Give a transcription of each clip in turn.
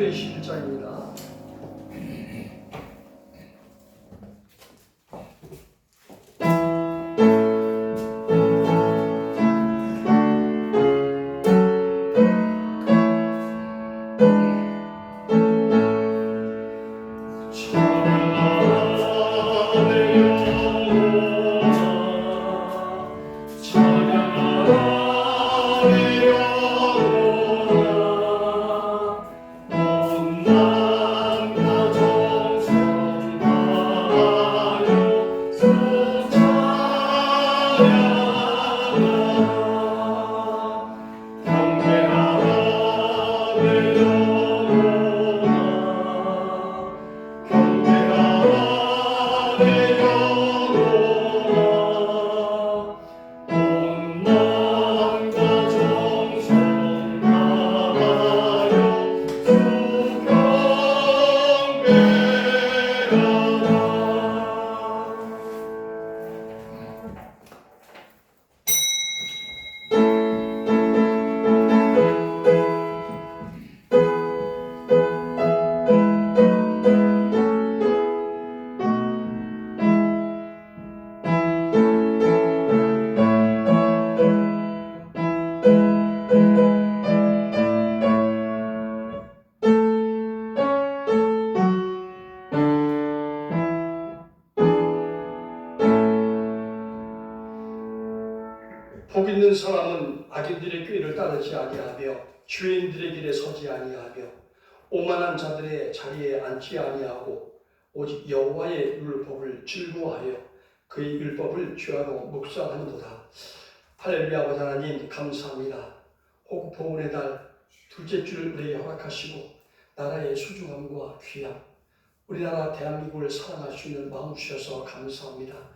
사도행전 21장입니다. 복 있는 사람은 악인들의 꾀를 따르지 아니하며 죄인들의 길에 서지 아니하며 오만한 자들의 자리에 앉지 아니하고 오직 여호와의 율법을 즐거워하여 그의 율법을 죄하고 묵상하는도다. 할렐루야. 아버지 하나님 감사합니다. 호국 봉헌의 달 둘째 주를 우리에게 허락하시고 나라의 소중함과 귀함, 우리나라 대한민국을 사랑할 수 있는 마음 주셔서 감사합니다.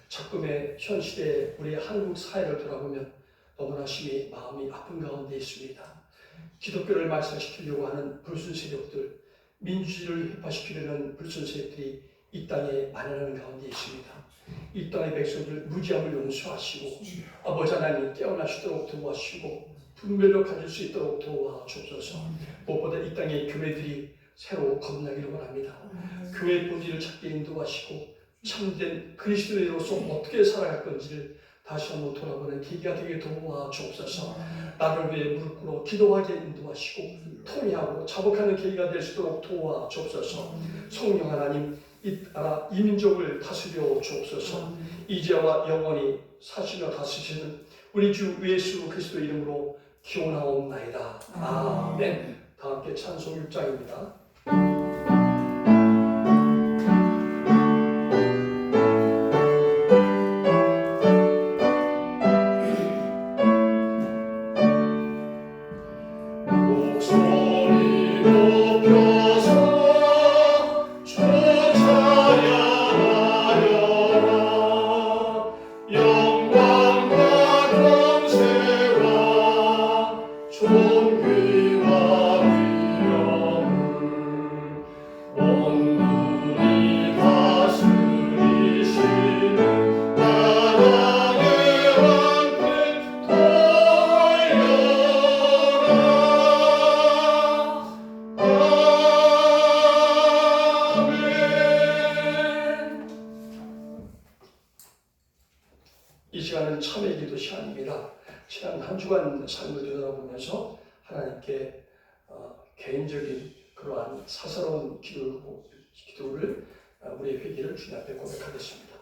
적금의 현 시대에 우리 한국 사회를 돌아보면 너무나 심히 마음이 아픈 가운데 있습니다. 기독교를 말살시키려고 하는 불순 세력들, 민주주의를 훼파시키려는 불순 세력들이 이 땅에 만연하는 가운데 있습니다. 이 땅의 백성들 무지함을 용서하시고 아버지 하나님 깨어날 수 있도록 도와주시고 분별로 가질 수 있도록 도와주옵소서. 무엇보다 이 땅의 교회들이 새로 거듭나기를 원합니다. 교회의 본질을 찾게 인도하시고 참된 그리스도인으로서 어떻게 살아갈 건지를 다시 한번 돌아보는 계기가 되게 도와주옵소서. 나를 위해 무릎 꿇어 기도하게 인도하시고 통회하고 자복하는 계기가 될 수 있도록 도와주옵소서. 성령 하나님, 이 나라 이 민족을 다스려 주옵소서. 이제와 영원히 사시며 다스리시는 우리 주 예수 그리스도 이름으로 기원하옵나이다. 아멘. 다 함께 찬송 6장입니다. 이 시간은 참회 기도 시간입니다. 지난 한 주간 삶을 되돌아보면서 하나님께 개인적인 그러한 사사로운 기도를 우리의 회개를 주님 앞에 고백하겠습니다.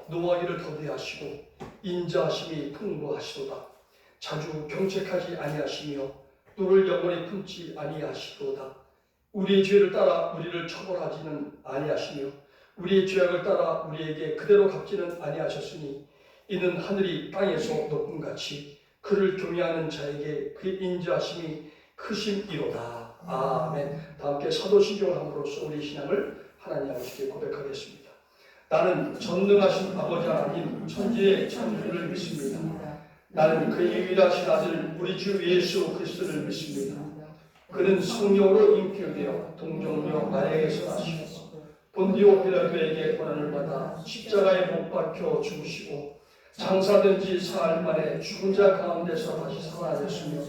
노하기를 더디하시고 인자하심이 풍부하시도다. 자주 경책하지 아니하시며 너를 영원히 품지 아니하시도다. 우리의 죄를 따라 우리를 처벌하지는 아니하시며 우리의 죄악을 따라 우리에게 그대로 갚지는 아니하셨으니 이는 하늘이 땅에서 높음같이 그를 경외하는 자에게 그의 인자하심이 크심이로다. 아멘. 다 함께 사도신경을 함으로써 우리 신앙을 하나님 아버지께 고백하겠습니다. 나는 전능하신 아버지 하나님 천지의 창조주를 믿습니다. 나는 그의 유일하신 아들 우리 주 예수 그리스도를 믿습니다. 그는 성령으로 인격되어 동정녀 마리아에서 나시고 본디오 빌라도에게 고난을 받아 십자가에 못 박혀 죽으시고 장사된 지 사흘 만에 죽은 자 가운데서 다시 살아나셨으며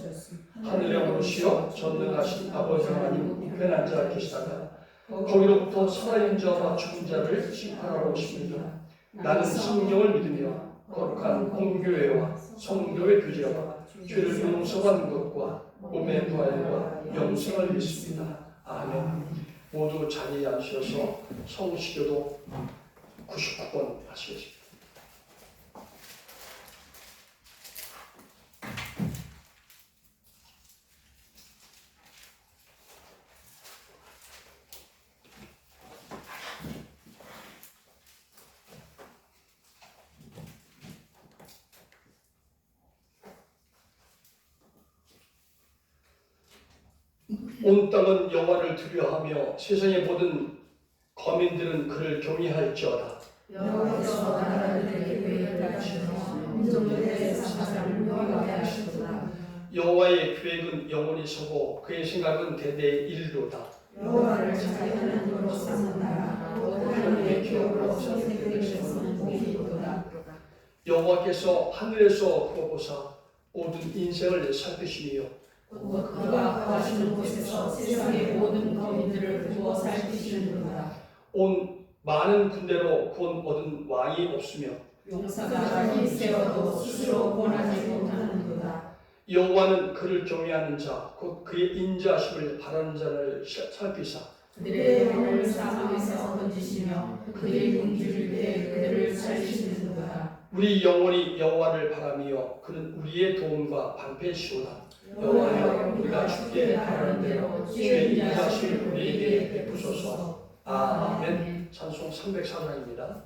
하늘에 오르시어 전능하신 아버지 하나님 우편한 자 계시다가 거기로부터 살아있는 자와 죽은 자를 심판하러 오십니다. 나는 성령을 믿으며 거룩한 공교회와 성도의 교제와 죄를 용서받는 것과 몸의 부활과 영생을 믿습니다. 아멘. 모두 자리에 앉으셔서 성시교도 99번 하시겠습니다. 온 땅은 여호와를 두려워하며 세상의 모든 거민들은 그를 경외할지어다. 여호와께서 나라들에게 계획을 하시며 민족들의 사사를 명하게 하시도다. 여호와의 계획은 영원히 서고 그의 생각은 대대에 이르도다. 여호와를 자기 하나님으로 삼는 나라 곧 하나님의 기업으로 선택되시는 복이도다. 여호와께서 하늘에서 보고사 모든 인생을 살피시며 곧 그가 거하시는 곳에서 세상의 모든 거민들을 두어 살피시는도다. 온 많은 군대로 권 얻은 왕이 없으며 용사가 힘 세워도 스스로 권하지 못하는도다. 여호와는 그를 경외하는 자 곧 그의 인자하심을 바라는 자를 살피사 그들의 영을 사망에서 건지시며 그들의 궁지를 위해 그들을 살리시는도다. 우리 영혼이 여호와를 바라며 그는 우리의 도움과 방패시로다. 여호와여 우리가 주께 바라는 대로 주의 인자하심을 우리에게 베푸소서. 아멘. 찬송 304장입니다.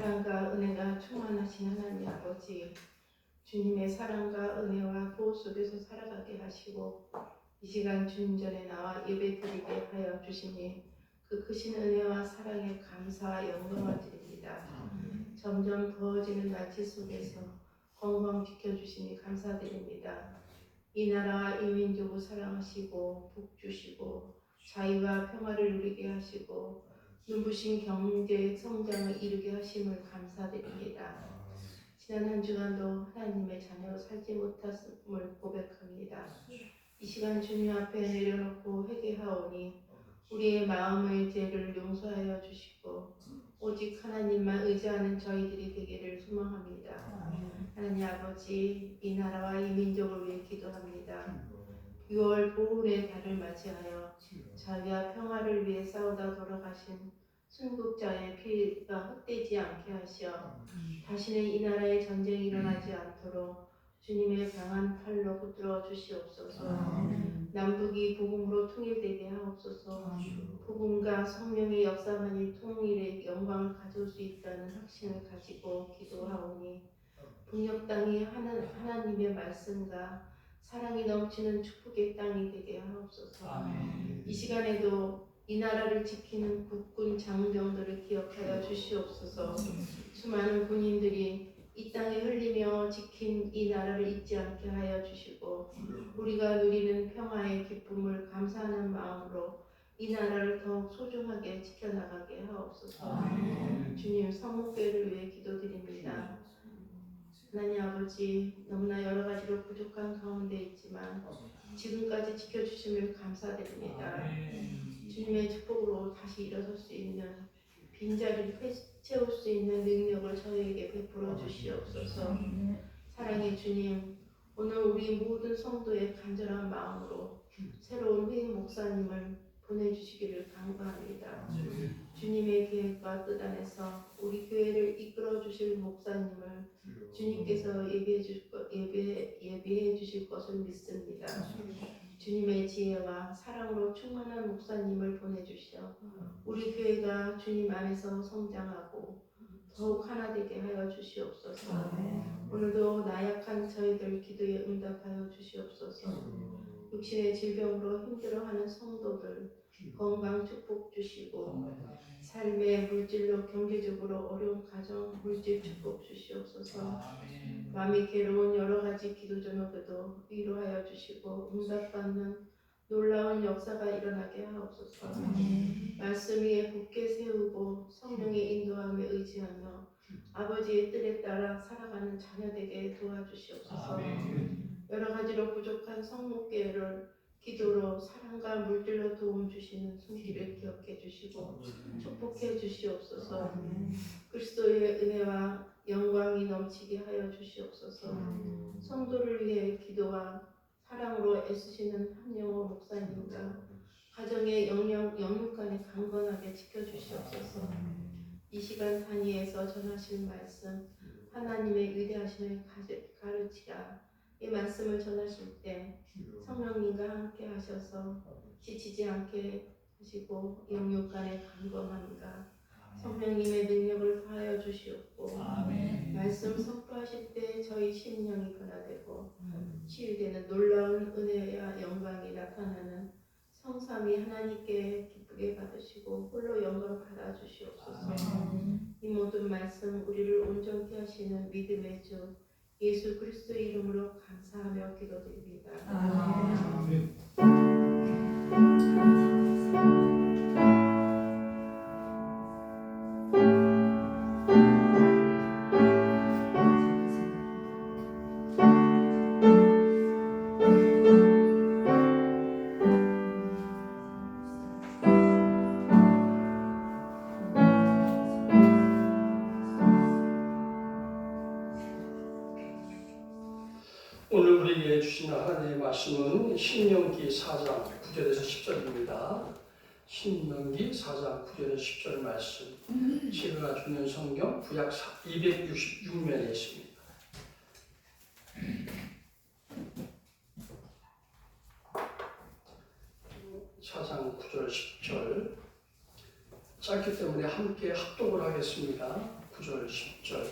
사랑과 은혜가 충만하신 하나님 아버지, 주님의 사랑과 은혜와 보호 속에서 살아가게 하시고 이 시간 주님 전에 나와 예배드리게 하여 주시니 그 크신 은혜와 사랑에 감사와 영광을 드립니다. 점점 더워지는 날씨 속에서 건강 지켜주시니 감사드립니다. 이 나라와 이 민족을 사랑하시고 복 주시고 자유와 평화를 누리게 하시고 눈부신 경제 성장을 이루게 하심을 감사드립니다. 지난 한 주간도 하나님의 자녀로 살지 못했음을 고백합니다. 이 시간 주님 앞에 내려놓고 회개하오니 우리의 마음의 죄를 용서하여 주시고 오직 하나님만 의지하는 저희들이 되기를 소망합니다. 하나님 아버지, 이 나라와 이 민족을 위해 기도합니다. 6월 보훈의 달을 맞이하여 자유와 평화를 위해 싸우다 돌아가신 순국자의 피가 헛되지 않게 하시어 다시는 이 나라에 전쟁이 일어나지 않도록 주님의 강한 팔로 붙들어 주시옵소서. 남북이 복음으로 통일되게 하옵소서. 복음과 성령의 역사만이 통일의 영광을 가져올 수 있다는 확신을 가지고 기도하오니 북녘 땅이 하나님의 말씀과 사랑이 넘치는 축복의 땅이 되게 하옵소서. 이 시간에도 이 나라를 지키는 국군 장병들을 기억하여 주시옵소서. 수많은 군인들이 이 땅에 흘리며 지킨 이 나라를 잊지 않게 하여 주시고 우리가 누리는 평화의 기쁨을 감사하는 마음으로 이 나라를 더욱 소중하게 지켜나가게 하옵소서. 주님 성목교회를 위해 기도드립니다. 하나님 아버지, 너무나 여러 가지로 부족한 가운데 있지만 지금까지 지켜주심을 감사드립니다. 주님의 축복으로 다시 일어설 수 있는 빈자리를 채울 수 있는 능력을 저희에게 베풀어 주시옵소서. 사랑의 주님, 오늘 우리 모든 성도의 간절한 마음으로 새로운 회임 목사님을 보내주시기를 간구합니다. 주님의 계획과 뜻 안에서 우리 교회를 이끌어 주실 목사님을 주님께서 예비해 주실 것을 믿습니다. 주님의 지혜와 사랑으로 충만한 목사님을 보내주시어 우리 교회가 주님 안에서 성장하고 더욱 하나 되게 하여 주시옵소서. 오늘도 나약한 저희들 기도에 응답하여 주시옵소서. 육신의 질병으로 힘들어하는 성도들 건강 축복 주시고 삶의 물질로 경제적으로 어려운 가정 물질 축복 주시옵소서. 마음이 괴로운 여러 가지 기도 제목에도 위로하여 주시고 응답받는 놀라운 역사가 일어나게 하옵소서. 말씀 위에 굳게 세우고 성령의 인도함에 의지하며 아버지의 뜻에 따라 살아가는 자녀 되게 도와주시옵소서. 여러 가지로 부족한 성목교회를 기도로 사랑과 물질로 도움 주시는 손길을 기억해 주시고 축복해 주시옵소서. 그리스도의 은혜와 영광이 넘치게 하여 주시옵소서. 성도를 위해 기도와 사랑으로 애쓰시는 한영호 목사님과 가정의 영육간에 강건하게 지켜주시옵소서. 이 시간 단위에서 전하실 말씀 하나님의 위대하심을 가르치라. 이 말씀을 전하실 때 성령님과 함께 하셔서 지치지 않게 하시고 영육간의 강건함과 성령님의 능력을 더하여 주시옵고 말씀 선포하실 때 저희 심령이 변화되고 치유되는 놀라운 은혜와 영광이 나타나는 성삼위 하나님께 기쁘게 받으시고 홀로 영광 받아 주시옵소서. 이 모든 말씀 우리를 온전케 하시는 믿음의 주 예수 그리스도의 이름으로 감사하며 기도드립니다. 아멘. 오늘 우리에게 주신 하나님의 말씀은 신명기 4장 9절에서 10절입니다. 신명기 4장 9절에서 10절 말씀. 제가 가지고 있는 성경 구약 266면에 있습니다. 4장 9절 10절 짧기 때문에 함께 합독을 하겠습니다. 9절, 10절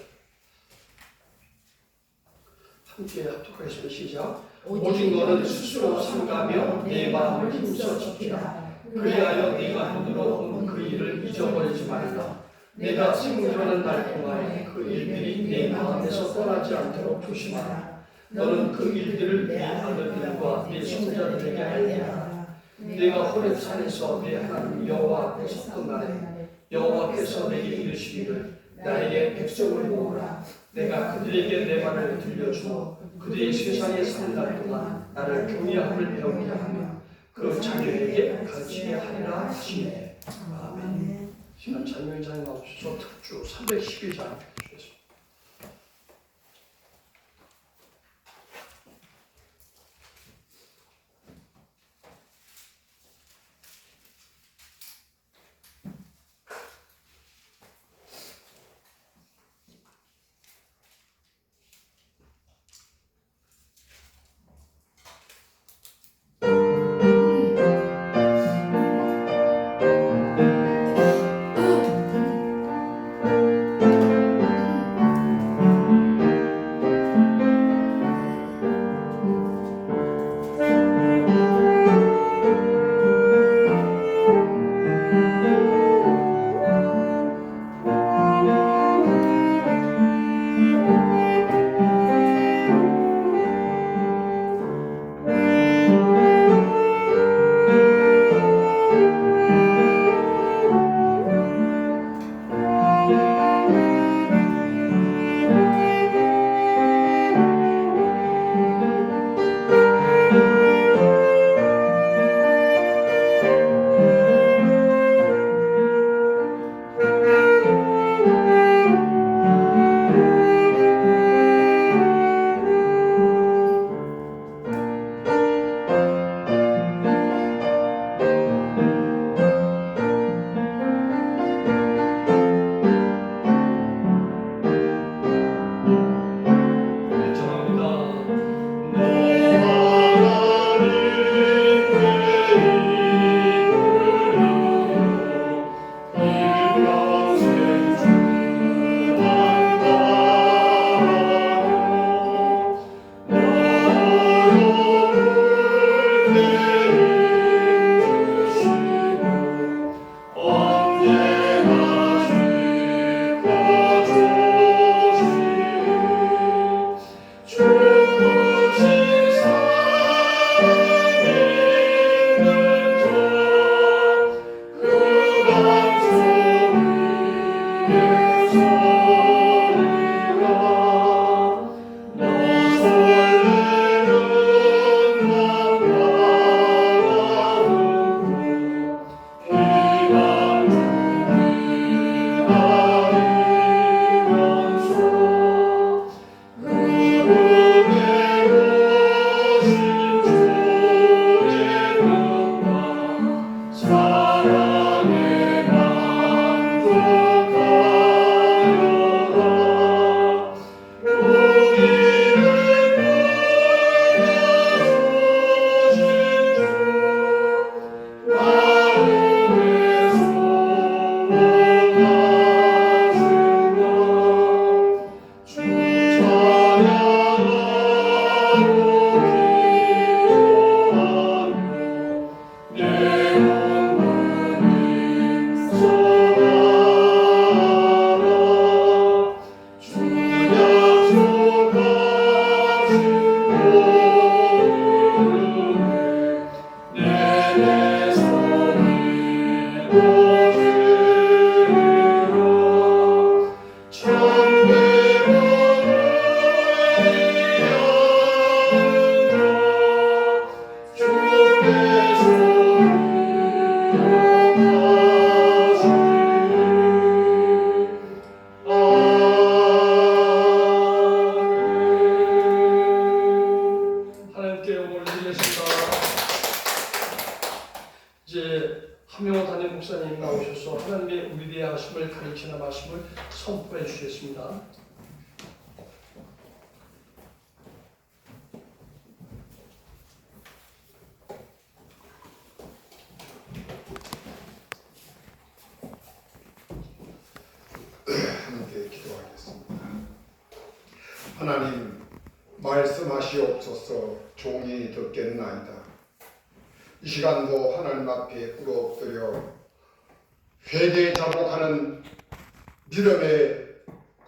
함께 합독하겠습니다. 시작. 오직 너는 스스로 삼가며 내 마음을 힘써 지키라. 그리하여 네가 눈으로 본 그 일을 잊어버리지 말라. 내가 생존하는 날 동안에 그 일들이 내 마음에서 떠나지 않도록 조심하라. 너는 그 일들을 네 아들들과 네 손자들에게 알리라. 내가 호렙산에서 내 하나님 여호와 앞에 섰던 날에 여호와께서 내게 이르시기를 나에게 백성을 모으라. 내가 그들에게 내 말을 들려주어 그들이 세상에 사는 날 동안 나를 경외함을 배우게 하며 그 자녀에게 가르치게 하리라 하시네. 아멘. 지난 찬양장 나오셔서 특주 312장 주셨습니다. 가르치는 말씀을 선포해 주셨습니다. 함께 하나님 말씀하시옵소서. 종이 듣겠나이다. 이 시간도 하나님 앞에 꿇어엎드려 회개 자복하는 믿음의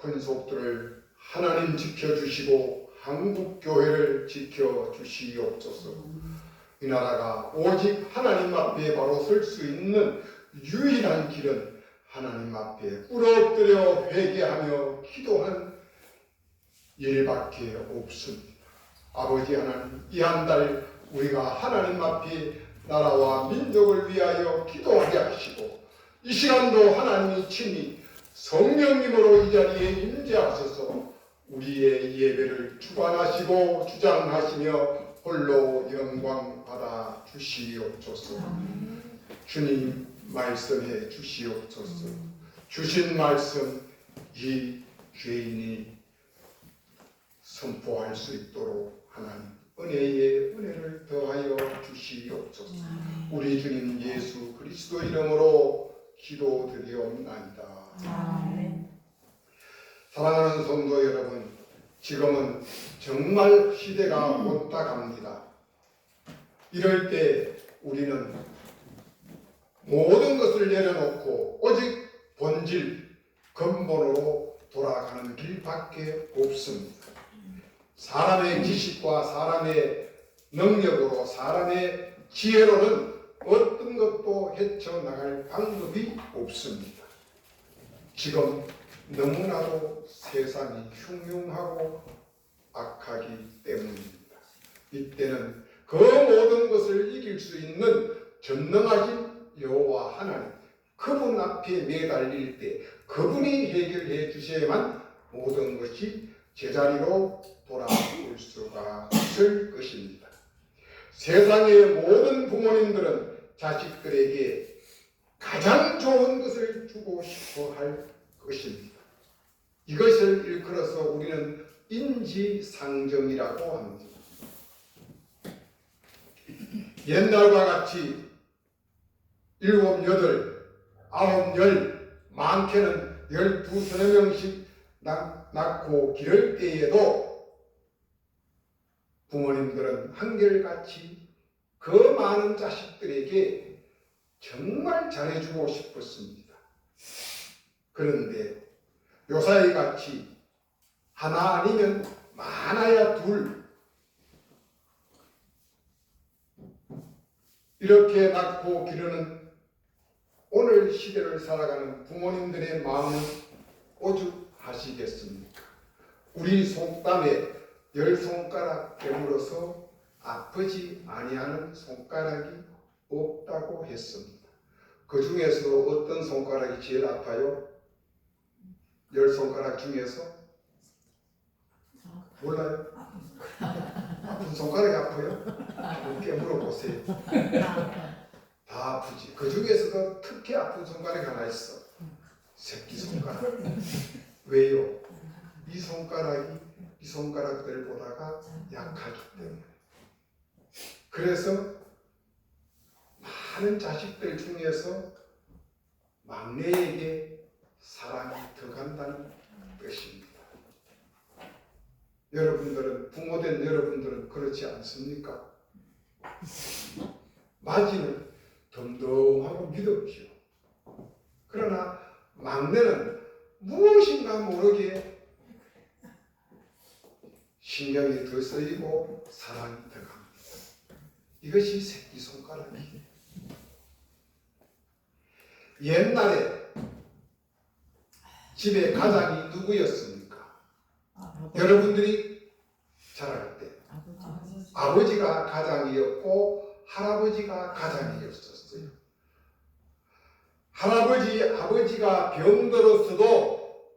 군속들을 하나님 지켜주시고 한국교회를 지켜주시옵소서. 이 나라가 오직 하나님 앞에 바로 설 수 있는 유일한 길은 하나님 앞에 꿇어엎드려 회개하며 기도하는 일밖에 없습니다. 아버지 하나님, 이 한 달 우리가 하나님 앞에 나라와 민족을 위하여 기도하게 하시고 이 시간도 하나님이 친히 성령님으로 이 자리에 임재하셔서 우리의 예배를 주관하시고 주장하시며 홀로 영광 받아 주시옵소서. 주님 말씀해 주시옵소서. 주신 말씀 이 죄인이 선포할 수 있도록 하나님 은혜에 은혜를 더하여 주시옵소서. 우리 주님 예수 그리스도 이름으로 기도드리옵나이다. 아멘. 사랑하는 성도 여러분, 지금은 정말 시대가 왔다 갑니다. 이럴 때 우리는 모든 것을 내려놓고 오직 본질, 근본으로 돌아가는 길밖에 없습니다. 사람의 지식과 사람의 능력으로, 사람의 지혜로는 어떤 것도 헤쳐나갈 방법이 없습니다. 지금 너무나도 세상이 흉흉하고 악하기 때문입니다. 이때는 그 모든 것을 이길 수 있는 전능하신 여호와 하나님, 그분 앞에 매달릴 때 그분이 해결해 주셔야만 모든 것이 제자리로 돌아올 수가 있을 것입니다. 세상의 모든 부모님들은 자식들에게 가장 좋은 것을 주고 싶어 할 것입니다. 이것을 일컬어서 우리는 인지상정이라고 합니다. 옛날과 같이 7, 8, 9, 10, 많게는 12, 13명씩 낳고 기를 때에도 부모님들은 한결같이 그 많은 자식들에게 정말 잘해주고 싶었습니다. 그런데 요사이 같이 하나 아니면 많아야 둘 이렇게 낳고 기르는 오늘 시대를 살아가는 부모님들의 마음은 오죽하시겠습니까? 우리 손땀에 10손가락 깨물어서 아프지 아니하는 손가락이 없다고 했습니다. 그 중에서 어떤 손가락이 제일 아파요? 10손가락 중에서? 몰라요? 아픈 손가락이 아파요? 깨물어 보세요. 다 아프지. 그 중에서도 특히 아픈 손가락이 하나 있어. 새끼손가락. 왜요? 이 손가락이 이 손가락들보다가 약하기 때문에. 그래서 많은 자식들 중에서 막내에게 사랑이 더 간다는 뜻입니다. 여러분들은, 부모된 여러분들은 그렇지 않습니까? 마지는 덤덤하고 믿었죠. 그러나 막내는 무엇인가 모르게 신경이 더 쓰이고 사랑이 더 갑니다. 이것이 새끼손가락이에요. 옛날에 집에 가장이 누구였습니까? 여러분들이 자랄 때 아버지가 가장이었고 할아버지가 가장이었었어요. 아버지가 병들었어도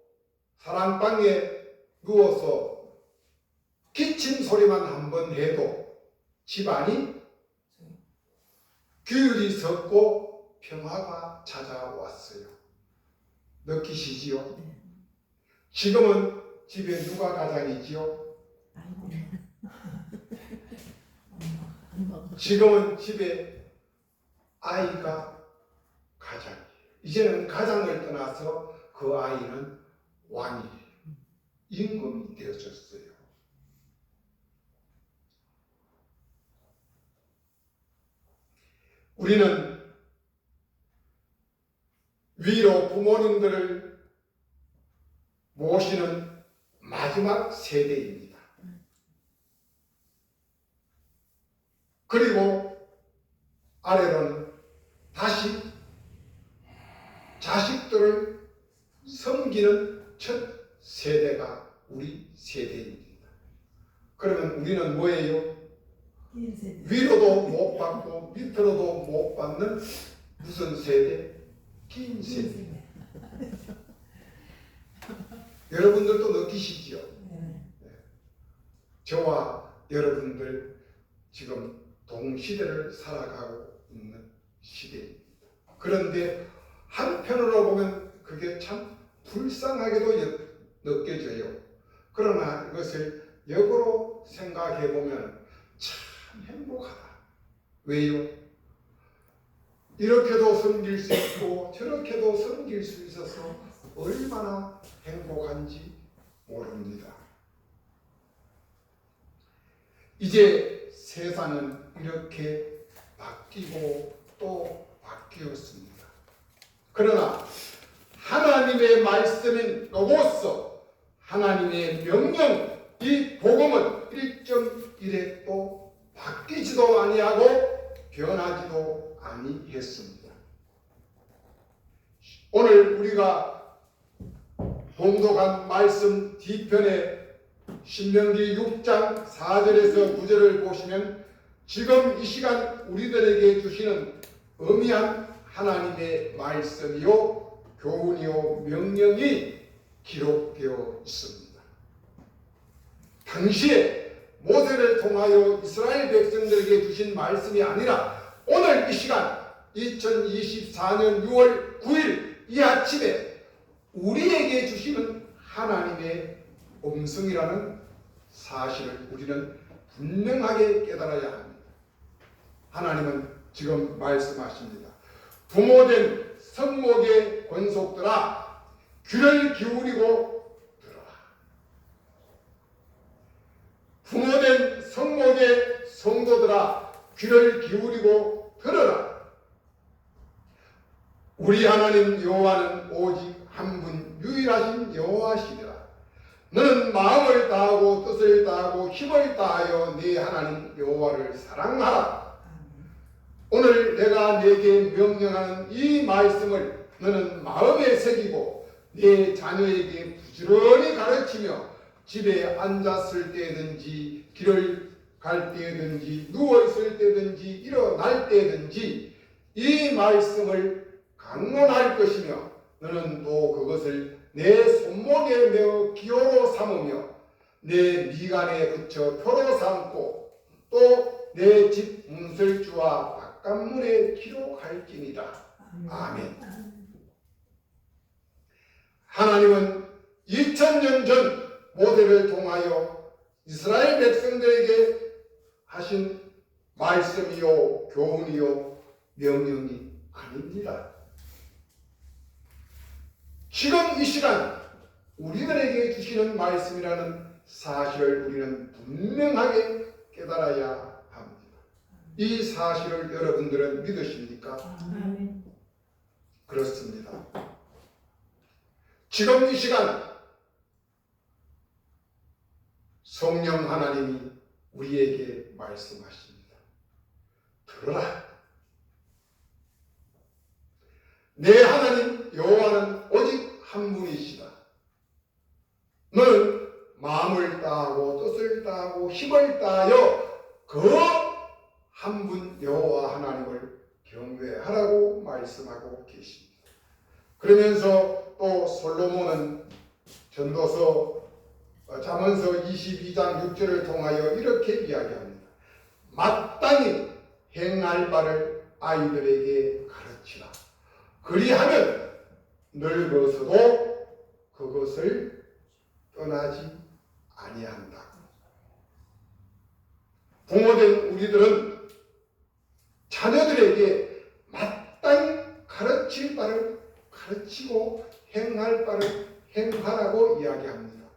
사랑방에 누워서 기침 소리만 한번 해도 집안이 규율이 섰고 평화가 찾아왔어요. 느끼시지요? 지금은 집에 누가 가장이지요? 지금은 집에 아이가 가장이에요. 이제는 가장을 떠나서 그 아이는 왕이에요. 임금이 되어졌어요. 우리는 위로 부모님들을 모시는 마지막 세대입니다. 그리고 아래로는 다시 자식들을 섬기는 첫 세대가 우리 세대입니다. 그러면 우리는 뭐예요? 위로도 못 받고 밑으로도 못 받는 무슨 세대? 긴 세대. 여러분들도 느끼시지요? 저와 여러분들 지금 동시대를 살아가고 있는 시대입니다. 그런데 한편으로 보면 그게 참 불쌍하게도 느껴져요. 그러나 이것을 역으로 생각해 보면 참 행복하다. 왜요? 이렇게도 섬길 수 있고 저렇게도 섬길 수 있어서 얼마나 행복한지 모릅니다. 이제 세상은 이렇게 바뀌고 또 바뀌었습니다. 그러나 하나님의 말씀인 로고스, 하나님의 명령, 이 복음은 1.1에 또 바뀌지도 아니하고 변하지도 아니했습니다. 오늘 우리가 봉독한 말씀 뒤편에 신명기 6장 4절에서 9절을 보시면 지금 이 시간 우리들에게 주시는 엄미한 하나님의 말씀이요 교훈이요 명령이 기록되어 있습니다. 당시에 모세를 통하여 이스라엘 백성들에게 주신 말씀이 아니라 오늘 이 시간 2024년 6월 9일 이 아침에 우리에게 주시는 하나님의 음성이라는 사실을 우리는 분명하게 깨달아야 합니다. 하나님은 지금 말씀하십니다. 부모된 성목의 권속들아 귀를 기울이고 들어라. 부모된 성목의 성도들아 귀를 기울이고 들어라. 우리 하나님 여호와는 오직 한 분 유일하신 여호와시니라. 너는 마음을 다하고 뜻을 다하고 힘을 다하여 네 하나님 여호와를 사랑하라. 오늘 내가 네게 명령하는 이 말씀을 너는 마음에 새기고 네 자녀에게 부지런히 가르치며 집에 앉았을 때든지 길을 갈 때든지 누워있을 때든지 일어날 때든지 이 말씀을 강론할 것이며 너는 또 그것을 내 손목에 메어 기호로 삼으며 내 미간에 붙여 표로 삼고 또 내 집 문설주와 바깥문에 기록할지니라. 아멘. 하나님은 2000년 전 모세를 통하여 이스라엘 백성들에게 하신 말씀이요 교훈이요 명령이 아닙니다. 지금 이 시간 우리들에게 주시는 말씀이라는 사실을 우리는 분명하게 깨달아야 합니다. 이 사실을 여러분들은 믿으십니까? 아멘. 그렇습니다. 지금 이 시간 성령 하나님이 우리에게 말씀하십니다. 들어라. 내 하나님 여호와는 오직 한 분이시다. 너는 마음을 다하고 뜻을 다하고 힘을 다하여 그 한 분 여호와 하나님을 경외하라고 말씀하고 계십니다. 그러면서 또 솔로몬은 전도서 잠언서 22장 6절을 통하여 이렇게 이야기합니다. 마땅히 행할 바를 아이들에게 가르치라. 그리하면 늙어서도 그것을 떠나지 아니한다. 부모된 우리들은 자녀들에게 마땅히 가르칠 바를 가르치고 행할 바를 행하라고 이야기합니다.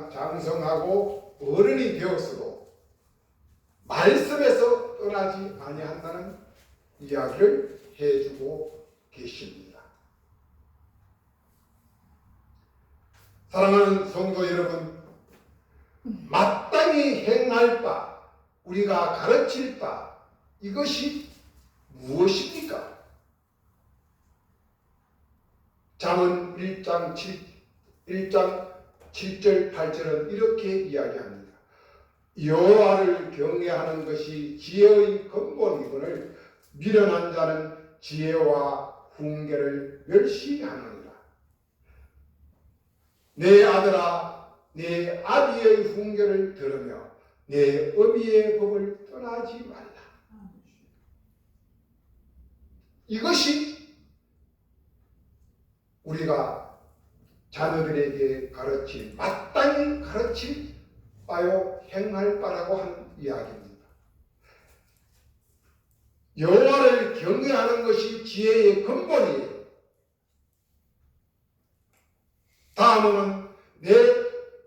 장성하고 어른이 되었어도 말씀에서 떠나지 아니한다는 이야기를 해주고 계십니다. 사랑하는 성도 여러분, 마땅히 행할 바, 우리가 가르칠 바, 이것이 무엇입니까? 잠언 1장 7절 8절은 이렇게 이야기합니다. 여호와를 경외하는 것이 지혜의 근본이거늘 미련한 자는 지혜와 훈계를 멸시하느니라. 내 아들아, 내 아비의 훈계를 들으며 내 어미의 법을 떠나지 말라. 이것이 우리가 자녀들에게 마땅히 가르칠 바요 행할 바라고 하는 이야기입니다. 여호와를 경외하는 것이 지혜의 근본이에요. 다음은 내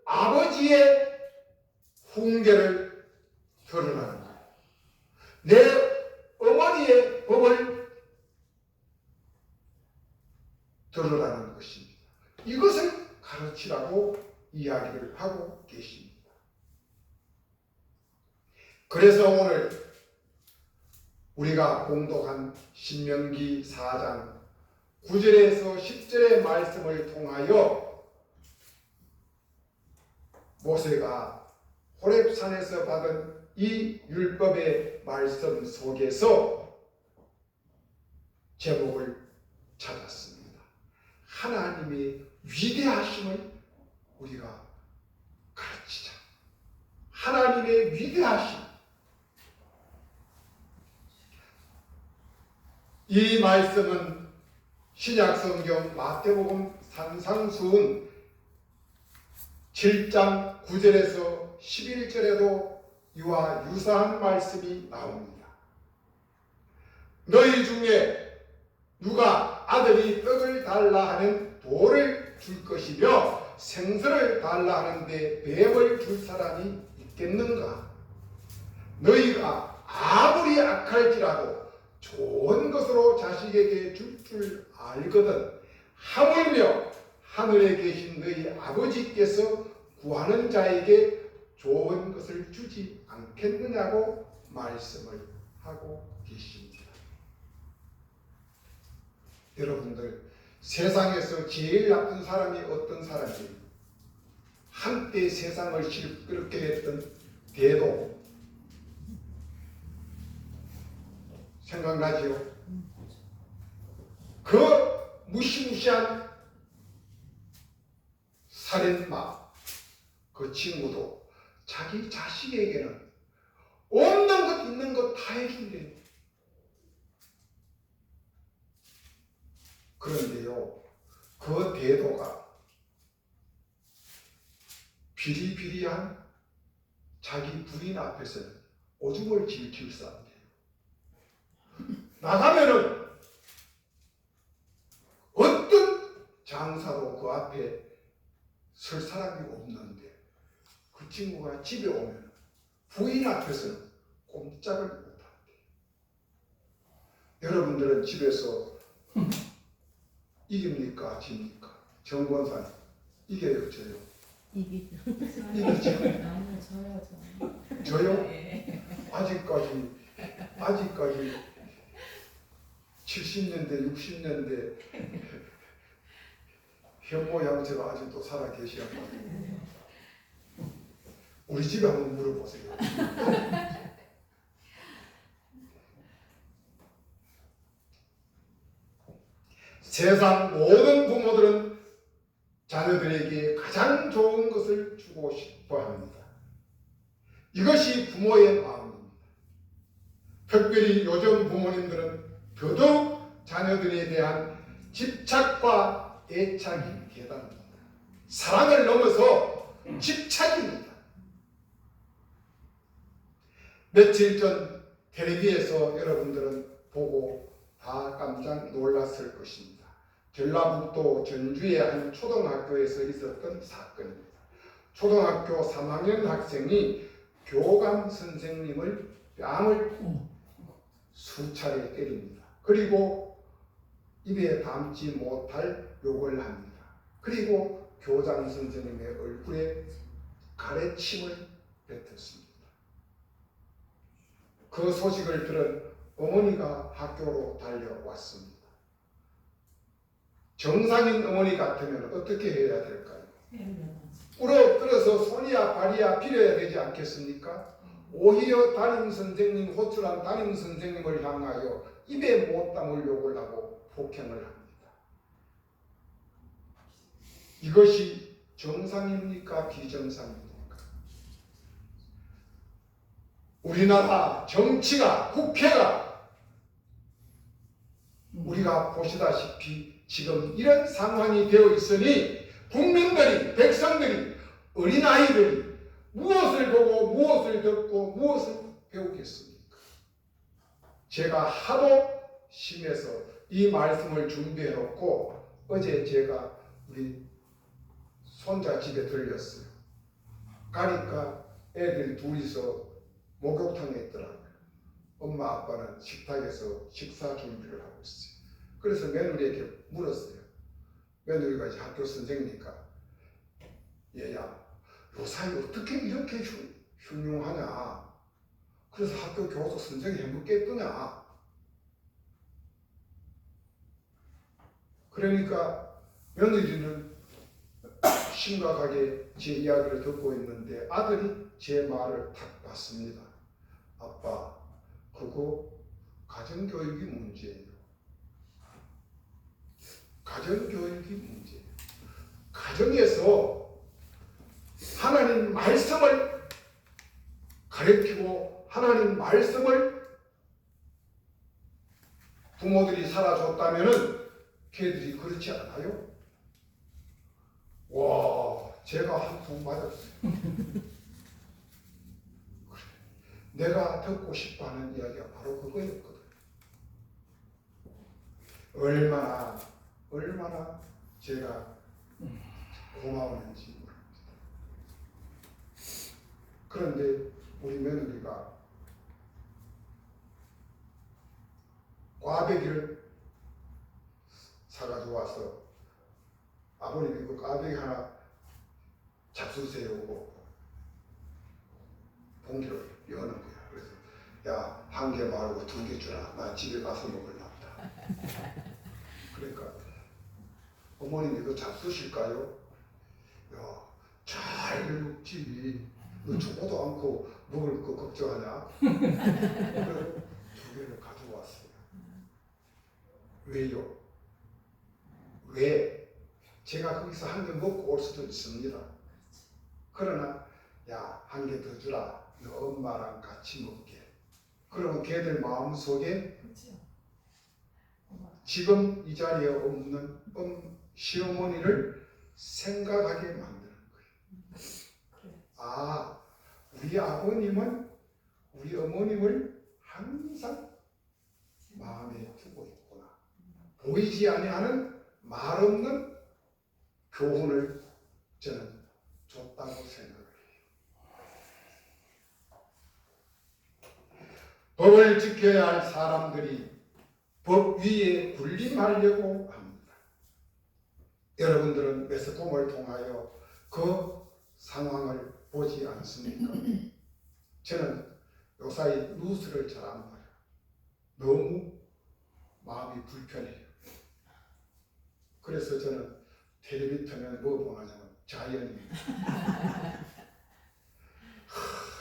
아버지의 훈계를 들으라는 거예요. 내 어머니의 법을 들으라는 것입니다. 이것을 가르치라고 이야기를 하고 계십니다. 그래서 오늘 우리가 공독한 신명기 4장 9절에서 10절의 말씀을 통하여 모세가 호렙산에서 받은 이 율법의 말씀 속에서 제목을 찾았습니다. 하나님의 위대하심을 우리가 가르치자. 하나님의 위대하심. 이 말씀은 신약성경 마태복음 산상수훈 7장 9절에서 11절에도 이와 유사한 말씀이 나옵니다. 너희 중에 누가 아들이 떡을 달라 하면 돌을 줄 것이며 생선을 달라 하는데 뱀을 줄 사람이 있겠는가? 너희가 아무리 악할지라도 좋은 것으로 자식에게 줄 알거든 하물며 하늘에 계신 너희 아버지께서 구하는 자에게 좋은 것을 주지 않겠느냐고 말씀을 하고 계십니다. 여러분들, 세상에서 제일 나쁜 사람이 어떤 사람이에요? 한때 세상을 시끄럽게 했던 대도. 생각나지요? 그 무시무시한 살인마, 그 친구도 자기 자식에게는 없는 것 있는 것 다 해준대. 그런데요, 그 대도가 비리비리한 자기 부인 앞에서는 오줌을 질질 싼대요. 나가면은 어떤 장사도 그 앞에 설 사람이 없는데 그 친구가 집에 오면 부인 앞에서는 꼼짝을 못한대. 여러분들은 집에서 이깁니까? 집니까? 정권사님 이겨요? 져요? 이기죠. 아니요, 저요. 저요? 아직까지 70년대, 60년대 현모 양처가 아직도 살아 계시단 말이에요. 우리 집에 한번 물어보세요. 세상 모든 부모들은 자녀들에게 가장 좋은 것을 주고 싶어 합니다. 이것이 부모의 마음입니다. 특별히 요즘 부모님들은 더더욱 자녀들에 대한 집착과 애착이 대단합니다. 사랑을 넘어서 집착입니다. 며칠 전 텔레비에서 여러분들은 보고 다 깜짝 놀랐을 것입니다. 전라북도 전주의 한 초등학교에서 있었던 사건입니다. 초등학교 3학년 학생이 교감 선생님을 뺨을 수차례 때립니다. 그리고 입에 담지 못할 욕을 합니다. 그리고 교장 선생님의 얼굴에 가래침을 뱉었습니다. 그 소식을 들은 어머니가 학교로 달려왔습니다. 정상인 어머니 같으면 어떻게 해야 될까요? 울어뜯어서 손이야 발이야 빌어야 되지 않겠습니까? 오히려 담임선생님, 호출한 담임선생님을 향하여 입에 못 담을 욕을 하고 폭행을 합니다. 이것이 정상입니까? 비정상입니까? 우리나라 정치가, 국회가 우리가 보시다시피 지금 이런 상황이 되어 있으니 국민들이, 백성들이, 어린아이들이 무엇을 보고 무엇을 듣고 무엇을 배우겠습니까? 제가 하도 심해서 이 말씀을 준비해 놓고 어제 제가 우리 손자 집에 들렸어요. 가니까 애들 둘이서 목욕탕에 있더라고요. 엄마 아빠는 식탁에서 식사 준비를 하고 있어요. 그래서 며느리에게 물었어요. 며느리가 이제 학교 선생이니까 얘야 요사이 어떻게 이렇게 흉흉하냐. 그래서 학교 교수 선생이 해먹겠더냐. 그러니까 며느리는 심각하게 제 이야기를 듣고 있는데 아들이 제 말을 탁 봤습니다. 아빠, 그거 가정교육이 문제예요. 가정교육이 문제예요. 가정에서 하나님 말씀을 가르치고 하나님 말씀을 부모들이 살아줬다면은 걔들이 그렇지 않아요? 와, 제가 한 통 맞았어요. 그래, 내가 듣고 싶어하는 이야기가 바로 그거였거든. 얼마나 제가 고마웠는지 모릅니다. 그런데 우리 며느리가 꽈배기를 사가지고 와서 아버님이 그 꽈배기 하나 잡수세요 하고 봉지를 여는 거야. 그래서 야, 한 개 말고 2개 주라. 나 집에 가서 먹으려다. 그러니까 어머님 이거 잡수실까요? 야, 잘 먹지. 너 죽어도 않고 먹을 거 걱정하냐? 그래서 2개를 가지고 왔어요. 왜요? 왜? 제가 거기서 한 개 먹고 올 수도 있습니다. 그러나 야, 한 개 더 주라. 너 엄마랑 같이 먹게. 그러면 걔들 마음속에 지금 이 자리에 없는 시어머니를 생각하게 만드는 거예요. 아, 우리 아버님은 우리 어머님을 항상 마음에 두고 있구나. 보이지 아니하는 말 없는 교훈을 저는 줬다고 생각을 해요. 법을 지켜야 할 사람들이 법 위에 군림하려고 합니다. 여러분들은 매스컴을 통하여 그 상황을 보지 않습니까? 저는 요사이 뉴스를 잘 안 봐요. 너무 마음이 불편해요. 그래서 저는 텔레비 틀면 뭐 보냐면 자연입니다.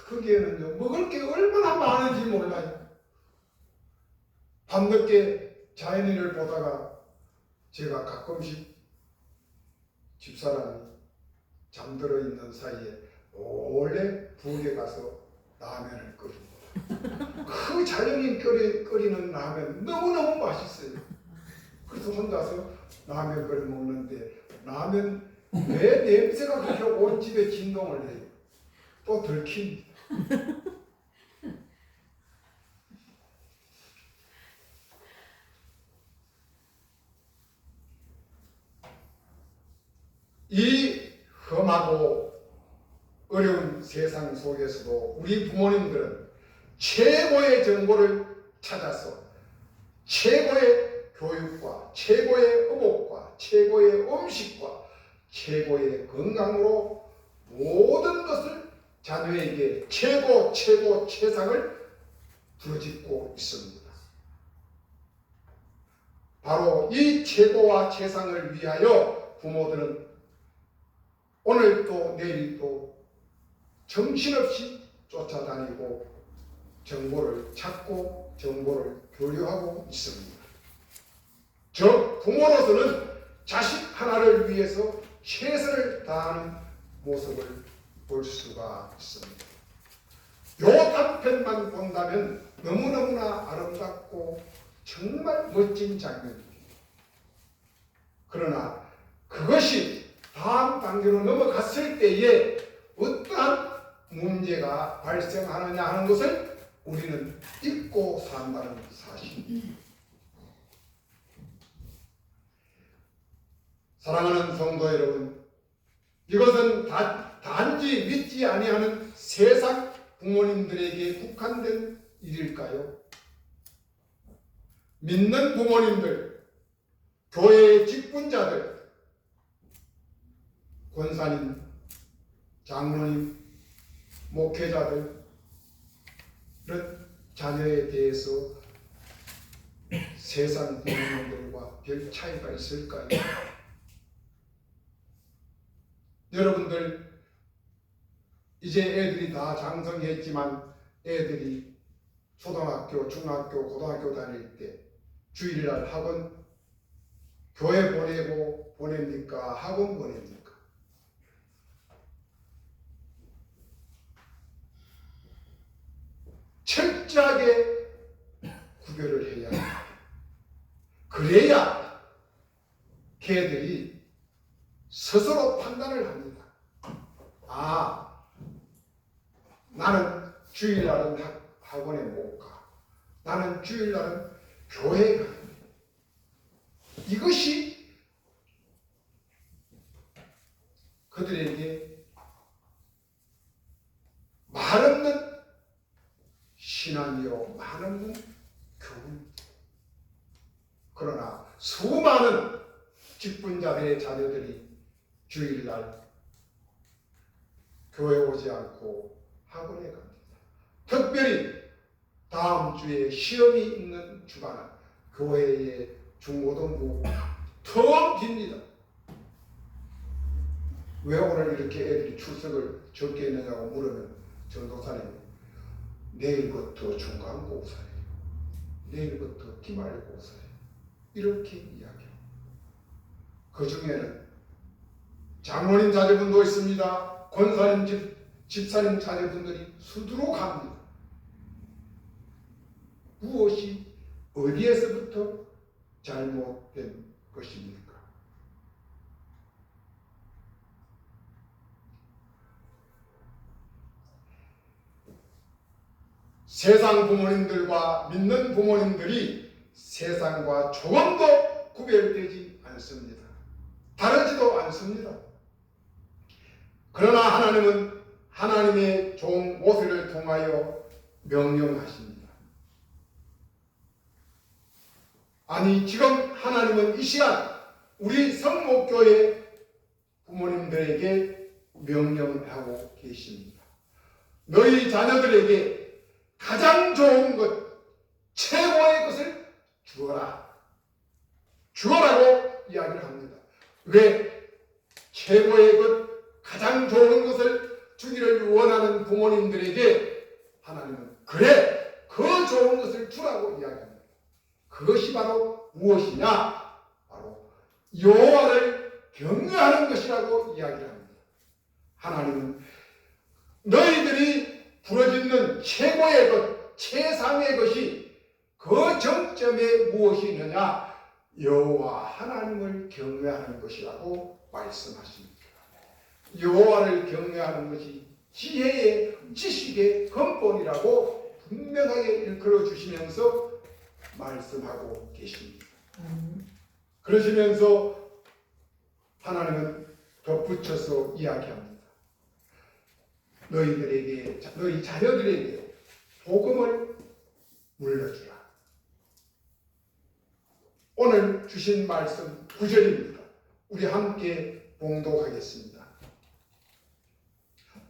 거기에는요 먹을 게 얼마나 많은지 몰라요. 밤늦게 자연인을 보다가 제가 가끔씩 집사람이 잠들어 있는 사이에 몰래 부엌에 가서 라면을 끓입니다. 그 자연인 끓이는 라면 너무너무 맛있어요. 그래서 혼자서 라면 끓여 먹는데 라면 왜 냄새가 그렇게 온 집에 진동을 해요? 또 들킵니다. 이 험하고 어려운 세상 속에서도 우리 부모님들은 최고의 정보를 찾아서 최고의 교육과 최고의 의복과 최고의 음식과 최고의 건강으로 모든 것을 자녀에게 최상을 부르짖고 있습니다. 바로 이 최고와 최상을 위하여 부모들은 오늘도 내일도 정신없이 쫓아다니고 정보를 찾고 정보를 교류하고 있습니다. 저 부모로서는 자식 하나를 위해서 최선을 다하는 모습을 볼 수가 있습니다. 요 단편만 본다면 너무너무나 아름답고 정말 멋진 장면입니다. 그러나 그것이 다음 단계로 넘어갔을 때에 어떠한 문제가 발생하느냐 하는 것을 우리는 잊고 산다는 사실입니다. 사랑하는 성도 여러분, 이것은 단지 믿지 아니하는 세상 부모님들에게 국한된 일일까요? 믿는 부모님들, 교회의 직분자들, 권사님, 장로님, 목회자들은 자녀에 대해서 세상 부모님들과 별 차이가 있을까요? 여러분들 이제 애들이 다 장성했지만 애들이 초등학교, 중학교, 고등학교 다닐 때 주일날 학원 교회 보냅니까? 학원 보냅니까? 철저하게 구별을 해야 합니다. 그래야 걔들이 스스로 판단을 합니다. 아, 나는 주일날은 학원에 못 가. 나는 주일날은 교회에 가. 이것이 그들에게 말없는 신앙이요, 말없는 교훈. 그러나 수많은 직분자들의 자녀들이 주일날 교회 오지 않고 학원에 갑니다. 특별히 다음 주에 시험이 있는 주간은 교회의 중고등부 텅 빕니다. 왜 오늘 이렇게 애들이 출석을 적게 했느냐고 물으면 전도사님이 내일부터 중간고사예요. 내일부터 기말고사예요. 이렇게 이야기합니다. 그 중에는 장로님 자제분도 있습니다. 권사님, 집사님 자제분들이 수두룩합니다. 무엇이 어디에서부터 잘못된 것입니까? 세상 부모님들과 믿는 부모님들이 세상과 조금도 구별되지 않습니다. 다르지도 않습니다. 그러나 하나님은 하나님의 종 모세를 통하여 명령하십니다. 아니, 지금 하나님은 이 시간 우리 성목교회 부모님들에게 명령하고 계십니다. 너희 자녀들에게 가장 좋은 것, 최고의 것을 주어라. 주어라고 이야기를 합니다. 왜? 최고의 것, 가장 좋은 것을 주기를 원하는 부모님들에게 하나님은 그래, 그 좋은 것을 주라고 이야기합니다. 그것이 바로 무엇이냐? 바로 여호와를 경외하는 것이라고 이야기를 합니다. 하나님은 너희들이 부르짖는 최고의 것, 최상의 것이 그 정점에 무엇이 있느냐? 여호와 하나님을 경외하는 것이라고 말씀하십니다. 여호와를 경외하는 것이 지혜의, 지식의 근본이라고 분명하게 일컬어 주시면서 말씀하고 계십니다. 그러시면서 하나님은 덧붙여서 이야기합니다. 너희 자녀들에게 복음을 물려주라. 오늘 주신 말씀 9절입니다. 우리 함께 봉독하겠습니다.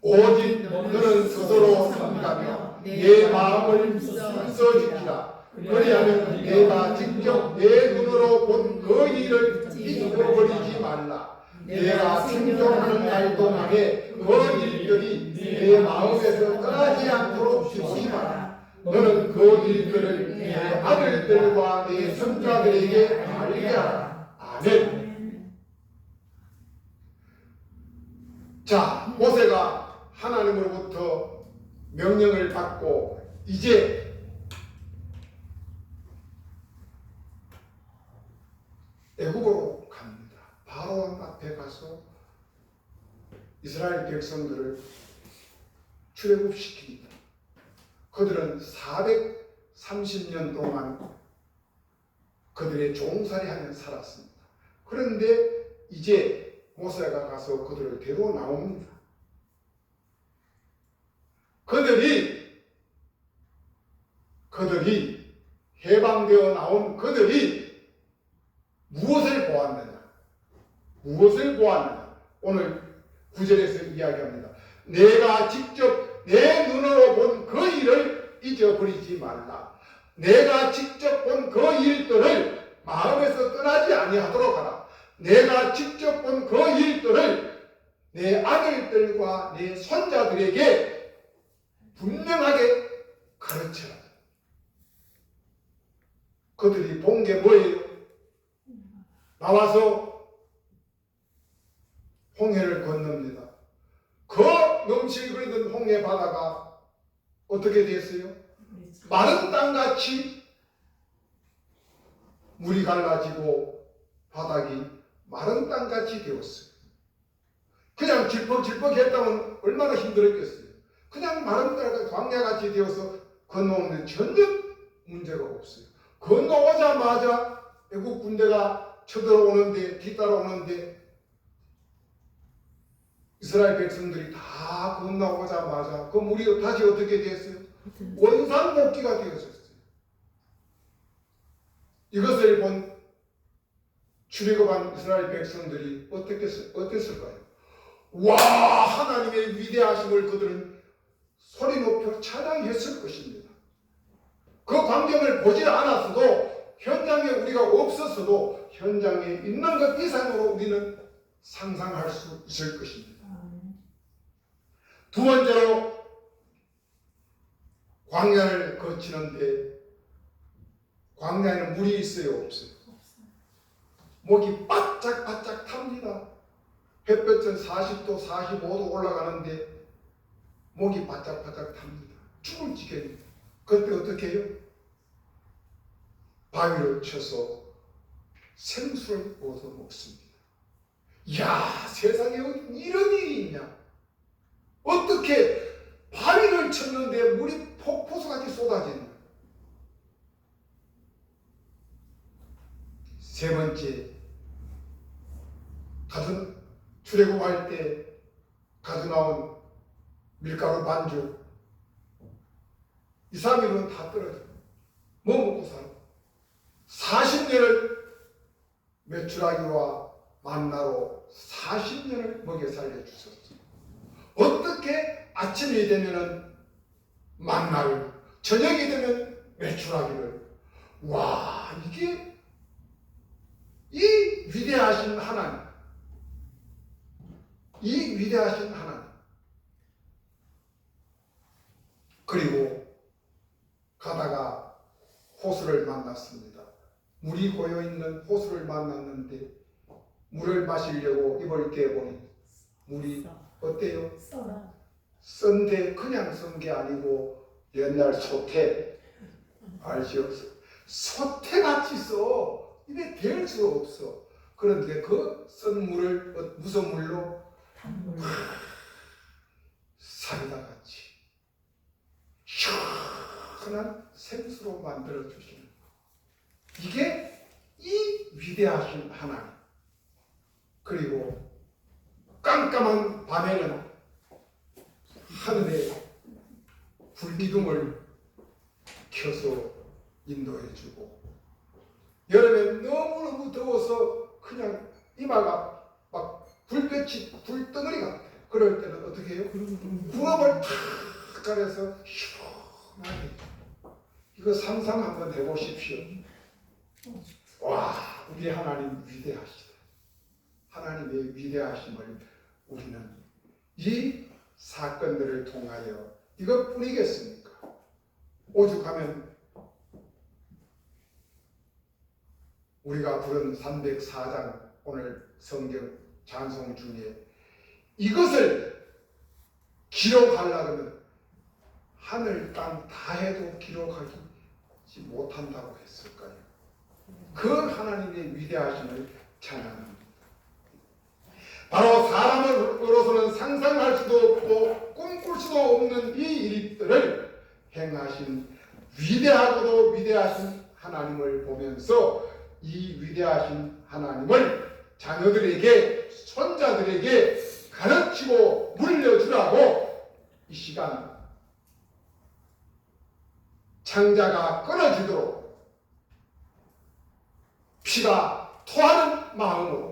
오직 너는 스스로 섬기라며 내 마음을 힘써 지키라. 그리하면 내가 직접 내 눈으로 본 그 일을 잊어버리지 말라. 내가 생존하는 날 동안에 그 일들이 내 마음에서 떠나지 않도록 조심하라. 너는 그 일들을 내 아들들과 내 손자들에게 알게 하라. 아멘. 자, 모세가 하나님으로부터 명령을 받고 이제 애굽으로 갑니다. 바로왕 앞에 가서 이스라엘 백성들을 출애굽시킵니다. 그들은 430년 동안 그들의 종살이하며 살았습니다. 그런데 이제 모세가 가서 그들을 데리고 나옵니다. 그들이 해방되어 나온 그들이 무엇을 보았느냐? 오늘 9절에서 이야기합니다. 내가 직접 내 눈으로 본 그 일을 잊어버리지 말라. 내가 직접 본 그 일들을 마음에서 떠나지 아니하도록 하라. 내가 직접 본 그 일들을 내 아들들과 내 손자들에게 분명하게 가르쳐라. 그들이 본 게 뭐예요? 나와서 홍해를 건넙니다. 그 넘실고 있는 홍해 바다가 어떻게 됐어요? 마른 땅같이 물이 갈라지고 바닥이 마른 땅같이 되었어요. 그냥 질퍽질퍽 했다면 얼마나 힘들었겠어요. 그냥 마른 땅 광야같이 되어서 건너오는데 전혀 문제가 없어요. 건너오자마자 애국 군대가 쳐들어오는데 뒤따라오는데 이스라엘 백성들이 다 건너오자마자 그 물이 다시 어떻게 됐어요? 원상복귀가 되었었어요. 이것을 본 출애굽한 이스라엘 백성들이 어땠을까요? 와, 하나님의 위대하심을 그들은 소리 높여 찬양했을 것입니다. 그 광경을 보지 않았어도 현장에 우리가 없었어도 현장에 있는 것 이상으로 우리는 상상할 수 있을 것입니다. 두 번째로 광야를 거치는데 광야에는 물이 있어요? 없어요? 목이 바짝바짝 탑니다. 햇볕은 40도, 45도 올라가는데 목이 바짝바짝 탑니다. 죽을 지경입니다. 그때 어떻게 해요? 바위를 쳐서 생수를 얻어 먹습니다. 이야, 세상에 이런 일이 있냐? 어떻게 바위를 쳤는데 물이 폭포수같이 쏟아지냐? 세 번째, 출애굽할 때 가져 나온 밀가루 반죽 2, 3일은 다 떨어져요. 뭐 먹고 살아? 40년을 메추라기와 만나로 40년을 먹여 살려주셨어요. 어떻게 아침이 되면은 만나를, 저녁이 되면 메추라기를. 와, 이게 이 위대하신 하나님, 이 위대하신 하나님. 그리고 가다가 호수를 만났습니다. 물이 고여있는 호수를 만났는데 물을 마시려고 입을 깨보니 물이 어때요? 썬데 그냥 썬 게 아니고 옛날 소태 알죠? 소태같이 써. 입에 댈 수 없어. 그런데 그 썬 물을 무슨 물로? 사리다같이 시원한 생수로 만들어 주시는 것. 이게 이 위대하신 하나님. 그리고 깜깜한 밤에는 하늘 기둥을 켜서 인도해주고, 여름에 너무너무 더워서 그냥 이마가 막 불빛이 불덩어리가, 그럴 때는 어떻게 해요? 구름을 탁 가려서 시원하게. 이거 상상 한번 해보십시오. 와, 우리 하나님 위대하시다. 하나님의 위대하심을 우리는 이 사건들을 통하여 이것뿐이겠습니까? 오죽하면 우리가 부른 304장 오늘 성경 찬송 중에 이것을 기록하려면 하늘 땅 다 해도 기록하지 못한다고 했을까요? 그 하나님의 위대하심을 찬양합니다. 바로 사람으로서는 상상할 수도 없고 꿈꿀 수도 없는 이 일들을 행하신 위대하고도 위대하신 하나님을 보면서 이 위대하신 하나님을 자녀들에게, 손자들에게 가르치고 물려주라고 이 시간 창자가 끊어지도록 피가 토하는 마음으로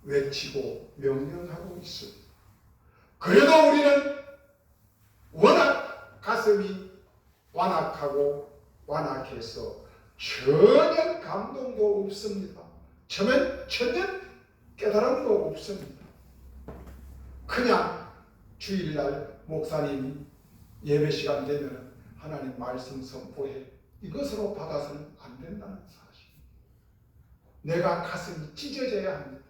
외치고 명령하고 있습니다. 그래도 우리는 워낙 가슴이 완악하고 완악해서 전혀 감동도 없습니다. 전혀 깨달음도 없습니다. 그냥 주일날 목사님 예배 시간 되면 하나님 말씀 선포해, 이것으로 받아서는 안 된다는 사실. 내가 가슴이 찢어져야 합니다.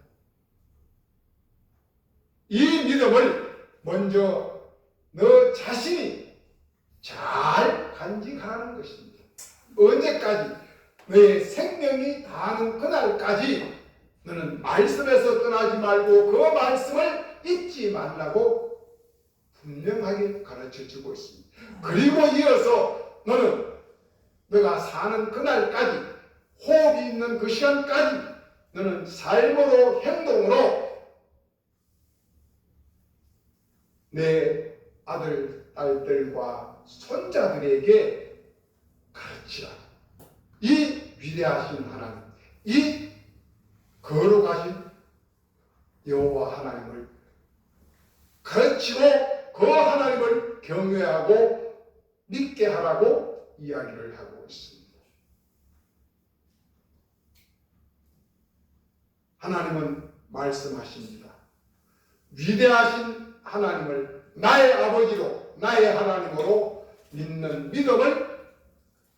이 믿음을 먼저 너 자신이 잘 간직하라는 것입니다. 언제까지? 너의 생명이 다하는 그날까지 너는 말씀에서 떠나지 말고 그 말씀을 잊지 말라고 분명하게 가르쳐주고 있습니다. 그리고 이어서 너는 너가 사는 그날까지, 호흡이 있는 그 시간까지 너는 삶으로, 행동으로 내 아들, 딸들과 손자들에게 가르치라. 이 위대하신 하나님, 이 거룩하신 여호와 하나님을 가르치고 그 하나님을 경외하고 믿게 하라고 이야기를 하고 있습니다. 하나님은 말씀하십니다. 위대하신 하나님을 나의 아버지로, 나의 하나님으로 믿는 믿음을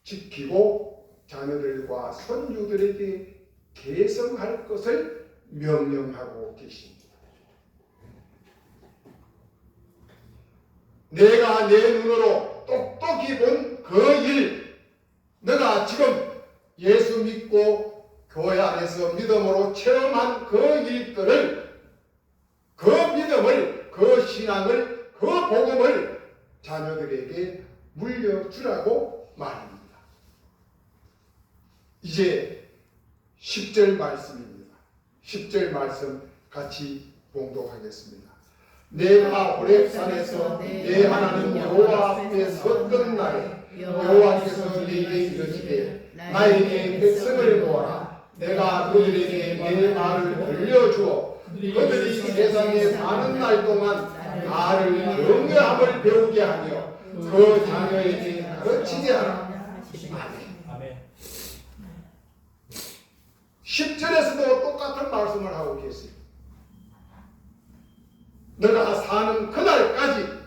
지키고 자녀들과 손주들에게 계승할 것을 명령하고 계십니다. 내가 내 눈으로 똑똑히 본 그 일, 내가 지금 예수 믿고 교회 안에서 믿음으로 체험한 그 일들을, 그 믿음을, 그 신앙을, 그 복음을 자녀들에게 물려주라고 말합니다. 이제 10절 말씀입니다. 10절 말씀 같이 봉독하겠습니다. 내가 호렙산에서 내 하나님 여호와 앞에 섰던 날에 여호와께서 내게 이르시되 나에게 백성을 모아라. 내가 그들에게 내 말을 들려주어 그들이 세상에 사는 날 동안 나를 경외함을 배우게 하며 그 자녀에게 가르치게 하라. 아멘. 10절에서도 똑같은 말씀을 하고 계십니다. 너가 사는 그날까지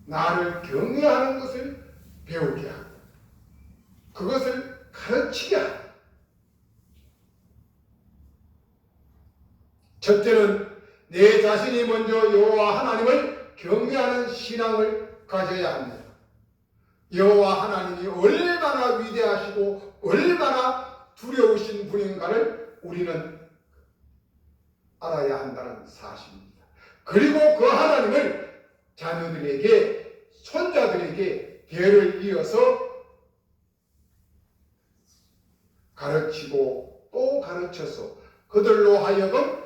나를 경외하는 것을 배우게 하고 그것을 가르치게 하고, 첫째는 내 자신이 먼저 여호와 하나님을 경외하는 신앙을 가져야 합니다. 여호와 하나님이 얼마나 위대하시고 얼마나 두려우신 분인가를 우리는 알아야 한다는 사실입니다. 그리고 그 하나님을 자녀들에게, 손자들에게 대를 이어서 가르치고 또 가르쳐서 그들로 하여금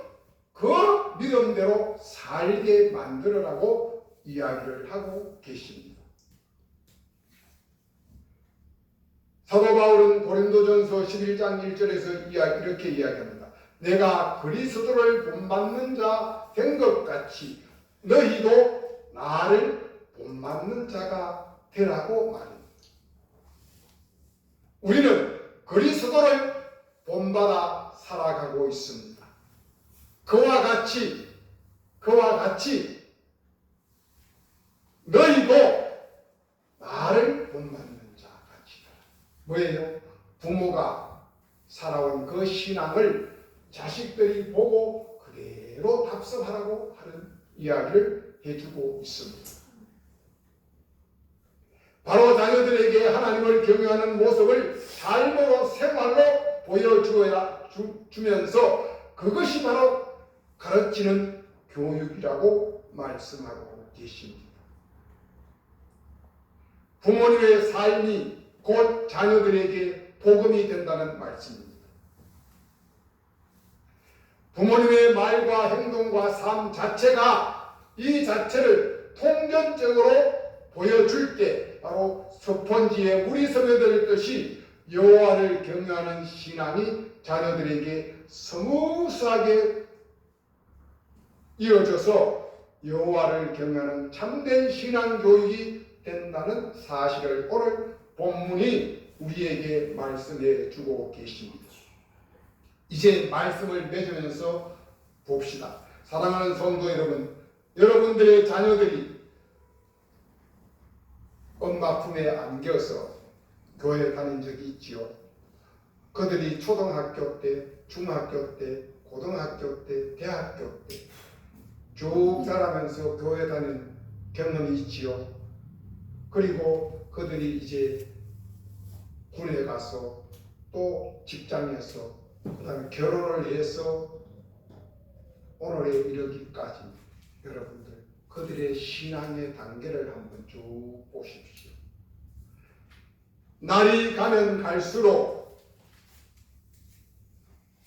그 믿음대로 살게 만들어라고 이야기를 하고 계십니다. 사도 바울은 고린도전서 11장 1절에서 이렇게 이야기합니다. 내가 그리스도를 본받는 자 된 것 같이 너희도 나를 본받는 자가 되라고 말입니다. 우리는 그리스도를 본받아 살아가고 있습니다. 그와 같이 너희도 나를 본받는 자 같이. 뭐예요? 부모가 살아온 그 신앙을 자식들이 보고 그대로 답습하라고 하는 이야기를 해주고 있습니다. 바로 자녀들에게 하나님을 경외하는 모습을 삶으로 생활로 보여주면서 그것이 바로 가르치는 교육이라고 말씀하고 계십니다. 부모님의 삶이 곧 자녀들에게 복음이 된다는 말씀입니다. 부모님의 말과 행동과 삶 자체가 이 자체를 통전적으로 보여줄 때 바로 스펀지에 물이 스며들듯이 여호와를 경외하는 신앙이 자녀들에게 스무스하게 이어져서 여호와를 경외하는 참된 신앙 교육이 된다는 사실을 오늘 본문이 우리에게 말씀해 주고 계십니다. 이제 말씀을 맺으면서 봅시다. 사랑하는 성도 여러분, 여러분들의 자녀들이 엄마 품에 안겨서 교회 다닌 적이 있지요. 그들이 초등학교 때, 중학교 때, 고등학교 때, 대학교 때 쭉 자라면서 교회 다닌 경험이 있지요. 그리고 그들이 이제 군에 가서 또 직장에서 그 다음에 결혼을 해서 오늘에 이르기까지 여러분들 그들의 신앙의 단계를 한번 쭉 보십시오. 날이 가면 갈수록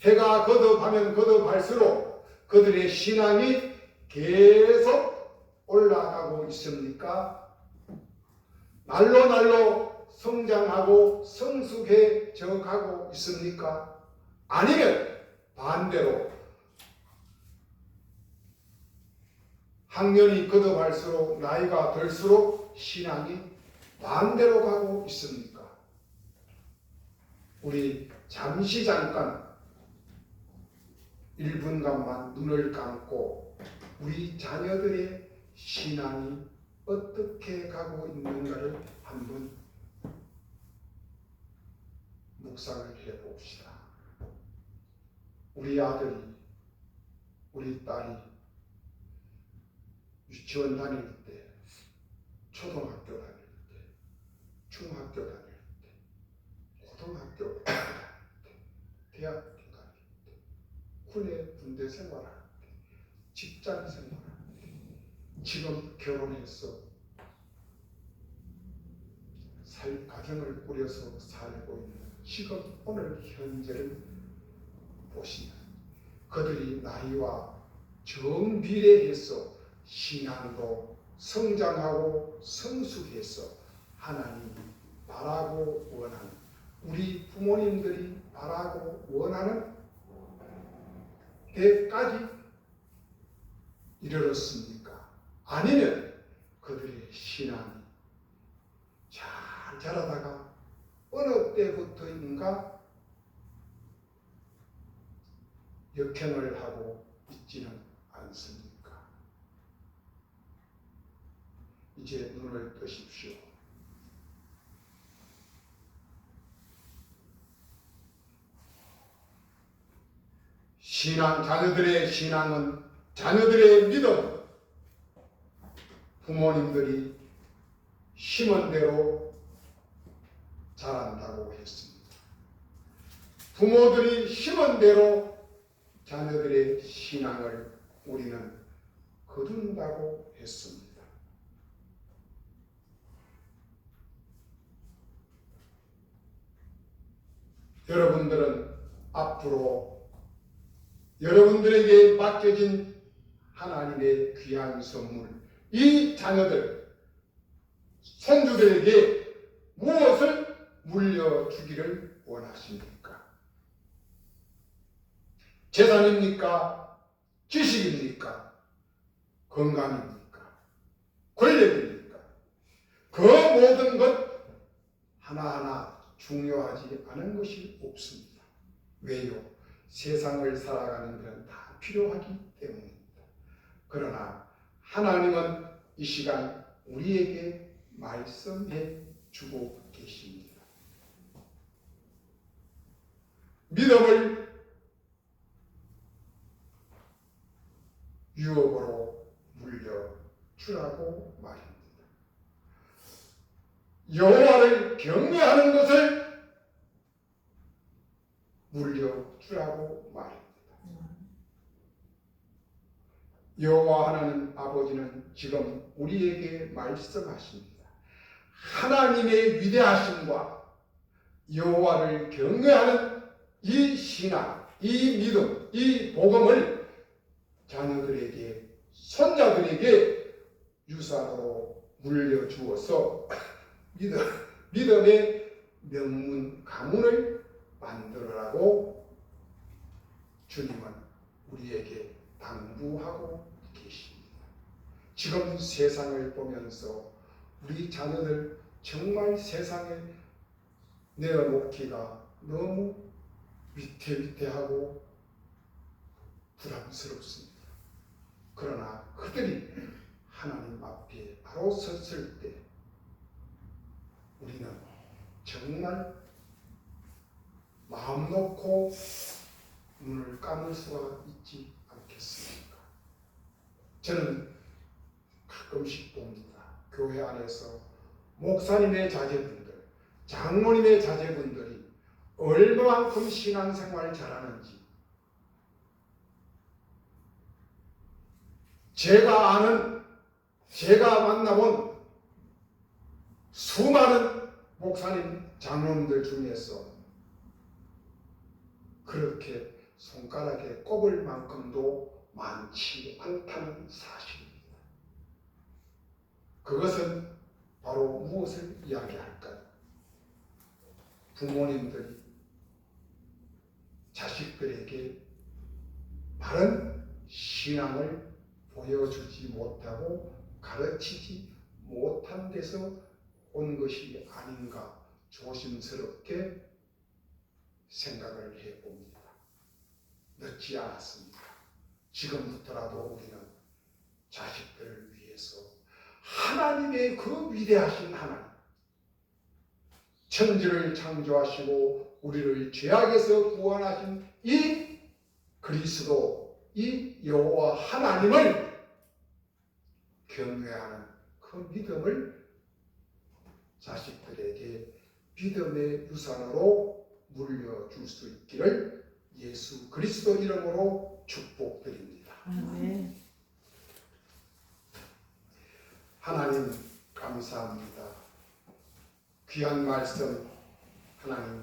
해가 거듭하면 거듭할수록 그들의 신앙이 계속 올라가고 있습니까? 날로 날로 성장하고 성숙해져 가고 있습니까? 아니면 반대로 학년이 거듭할수록 나이가 들수록 신앙이 반대로 가고 있습니까? 우리 잠깐 1분간만 눈을 감고 우리 자녀들의 신앙이 어떻게 가고 있는가를 한번 묵상을 해봅시다. 우리 아들이, 우리 딸이 유치원 다닐 때, 초등학교 다닐 때, 중학교 다닐 때, 고등학교 다닐 때, 대학교 다닐 때, 군대 생활할 때, 직장 생활할 때, 지금 결혼해서 가정을 꾸려서 살고 있는 지금 오늘 현재를 보시면 그들이 나이와 정비례해서 신앙도 성장하고 성숙해서 하나님이 바라고 원하는 우리 부모님들이 바라고 원하는 때까지 이르렀습니까? 아니면 그들의 신앙이 잘 자라다가 어느 때부터인가 역행을 하고 있지는 않습니까? 이제 눈을 뜨십시오. 자녀들의 신앙은 자녀들의 믿음, 부모님들이 심은 대로 자란다고 했습니다. 부모들이 심은 대로 자녀들의 신앙을 우리는 거둔다고 했습니다. 여러분들은 앞으로 여러분들에게 맡겨진 하나님의 귀한 선물, 이 자녀들, 손주들에게 무엇을 물려주기를 원하십니까? 재산입니까? 지식입니까? 건강입니까? 권력입니까? 그 모든 것 하나하나 중요하지 않은 것이 없습니다. 왜요? 세상을 살아가는 것은 다 필요하기 때문입니다. 그러나 하나님은 이 시간 우리에게 말씀해 주고 계십니다. 믿음을 유업으로 물려주라고 말입니다. 여호와를 경외하는 것을 물려주라고 말입니다. 여호와 하나님 아버지는 지금 우리에게 말씀하십니다. 하나님의 위대하심과 여호와를 경외하는 이 신앙, 이 믿음, 이 복음을 자녀들에게, 손자들에게 유산으로 물려주어서 믿음의 명문, 가문을 만들어라고 주님은 우리에게 당부하고 계십니다. 지금 세상을 보면서 우리 자녀들 정말 세상에 내어놓기가 너무 위태위태하고 부담스럽습니다. 그러나 그들이 하나님 앞에 바로 섰을 때 우리는 정말 마음 놓고 눈을 감을 수가 있지 않겠습니까? 저는 가끔씩 봅니다. 교회 안에서 목사님의 자제분들, 장로님의 자제분들이 얼마만큼 신앙생활 잘하는지, 제가 아는, 제가 만나본 수많은 목사님, 장로님들 중에서 그렇게 손가락에 꼽을 만큼도 많지 않다는 사실입니다. 그것은 바로 무엇을 이야기할까요? 부모님들이 자식들에게 바른 신앙을 보여주지 못하고 가르치지 못한 데서 온 것이 아닌가 조심스럽게 생각을 해봅니다. 늦지 않았습니다. 지금부터라도 우리는 자식들을 위해서 하나님의 그 위대하신 하나님, 천지를 창조하시고 우리를 죄악에서 구원하신 이 그리스도, 이 여호와 하나님을 경외하는 그 믿음을 자식들에게 믿음의 유산으로 물려줄 수 있기를 예수 그리스도 이름으로 축복드립니다. 아멘. 하나님 감사합니다. 귀한 말씀 하나님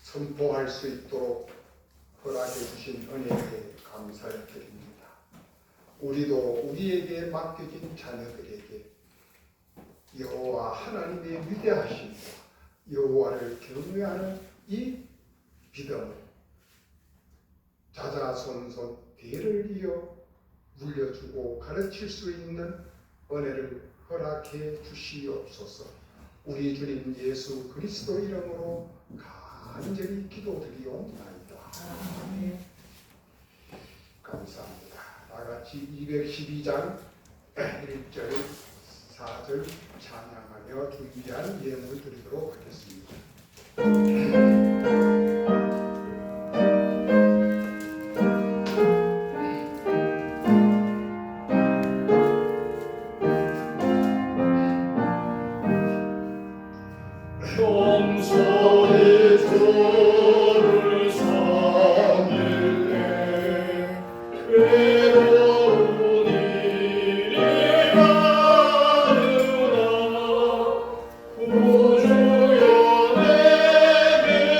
선포할 수 있도록 허락해 주신 은혜에 감사를 드립니다. 우리도 우리에게 맡겨진 자녀들에게 여호와 하나님의 위대하심과 여호와를 경외하는 이 믿음을 자자손손 대를 이어 물려주고 가르칠 수 있는 은혜를 허락해 주시옵소서. 우리 주님 예수 그리스도 이름으로 간절히 기도드리옵나이다. 감사합니다. 다같이 212장 1절 4절 찬양하며 준비한 예물 드리도록 하겠습니다. 겸손히 주를 섬길 때 괴로운 일이 많으나 구주여 내게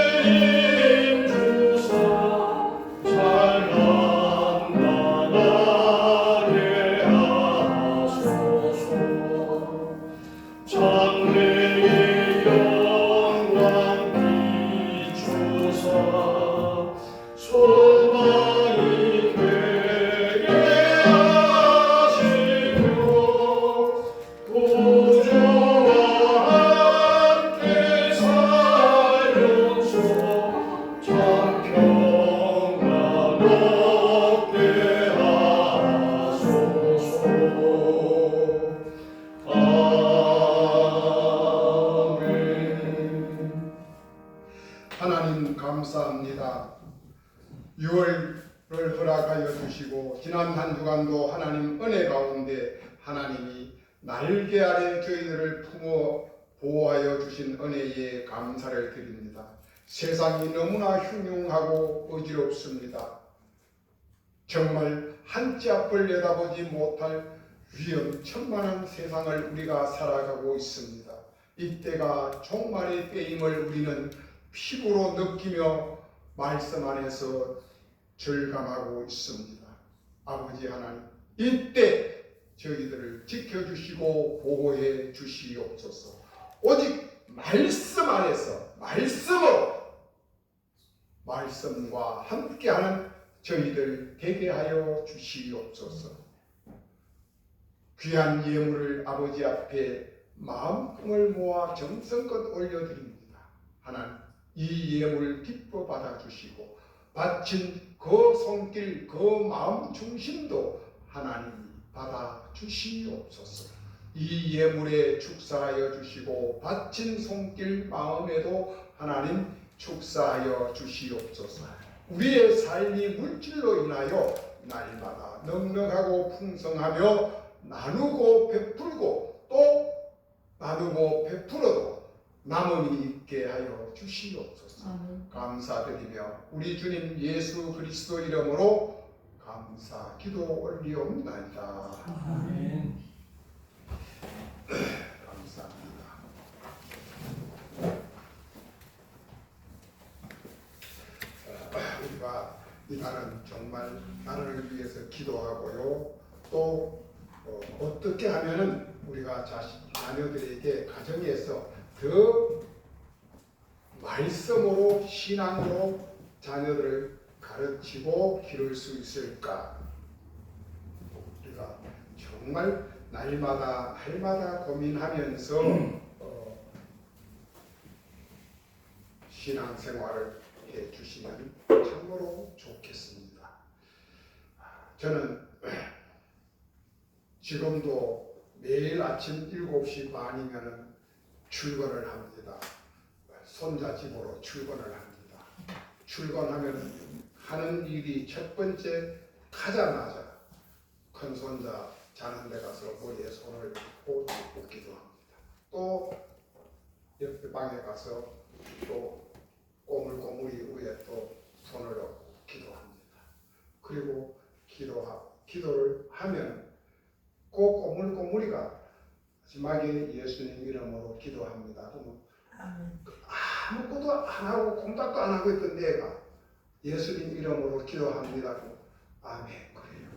6월을 허락하여 주시고 지난 한 주간도 하나님 은혜 가운데 하나님이 날개 아래 저희들을 품어 보호하여 주신 은혜에 감사를 드립니다. 세상이 너무나 흉흉하고 어지럽습니다. 정말 한 치 앞을 내다보지 못할 위험천만한 세상을 우리가 살아가고 있습니다. 이때가 종말의 때임을 우리는 피부로 느끼며 말씀 안에서 절감하고 있습니다. 아버지 하나님, 이때 저희들을 지켜주시고 보호해 주시옵소서. 오직 말씀 안에서 말씀과 함께하는 저희들 되게 하여 주시옵소서. 귀한 예물을 아버지 앞에 마음을 모아 정성껏 올려드립니다. 하나님, 이 예물 기뻐 받아주시고 바친 그 손길, 그 마음 중심도 하나님이 받아주시옵소서. 이 예물에 축사하여 주시고 바친 손길 마음에도 하나님 축사하여 주시옵소서. 우리의 삶이 물질로 인하여 날마다 넉넉하고 풍성하며 나누고 베풀고 또 나누고 베풀어도 남음이 있게 하여 주시옵소서. 감사드리며 우리 주님 예수 그리스도 이름으로 감사 기도 올리옵나이다. 아멘. 감사합니다. 우리가 이 날은 정말 나라를 위해서 기도하고요. 또 어떻게 하면은 우리가 자녀들에게 가정에서 더 말씀으로 신앙으로 자녀들을 가르치고 기를 수 있을까? 우리가 정말 날마다 고민하면서 신앙생활을 해 주시면 참으로 좋겠습니다. 저는 지금도 매일 아침 7시 반이면 출근을 합니다. 손자 집으로 출근을 합니다. 출근하면 하는 일이 첫 번째 가자마자 큰 손자 자는 데 가서 머리에 손을 꽂고 기도합니다. 또 옆에 방에 가서 또 꼬물꼬물이 위에 또 손을 얹고 기도합니다. 그리고 기도를 하면 그 꼬물꼬물이가 마지막에 예수님 이름으로 기도합니다. 그러면 아무것도 안 하고 콩닥도 안 하고 있던 내가 예수님 이름으로 기도합니다. 그러면 아멘 그래요.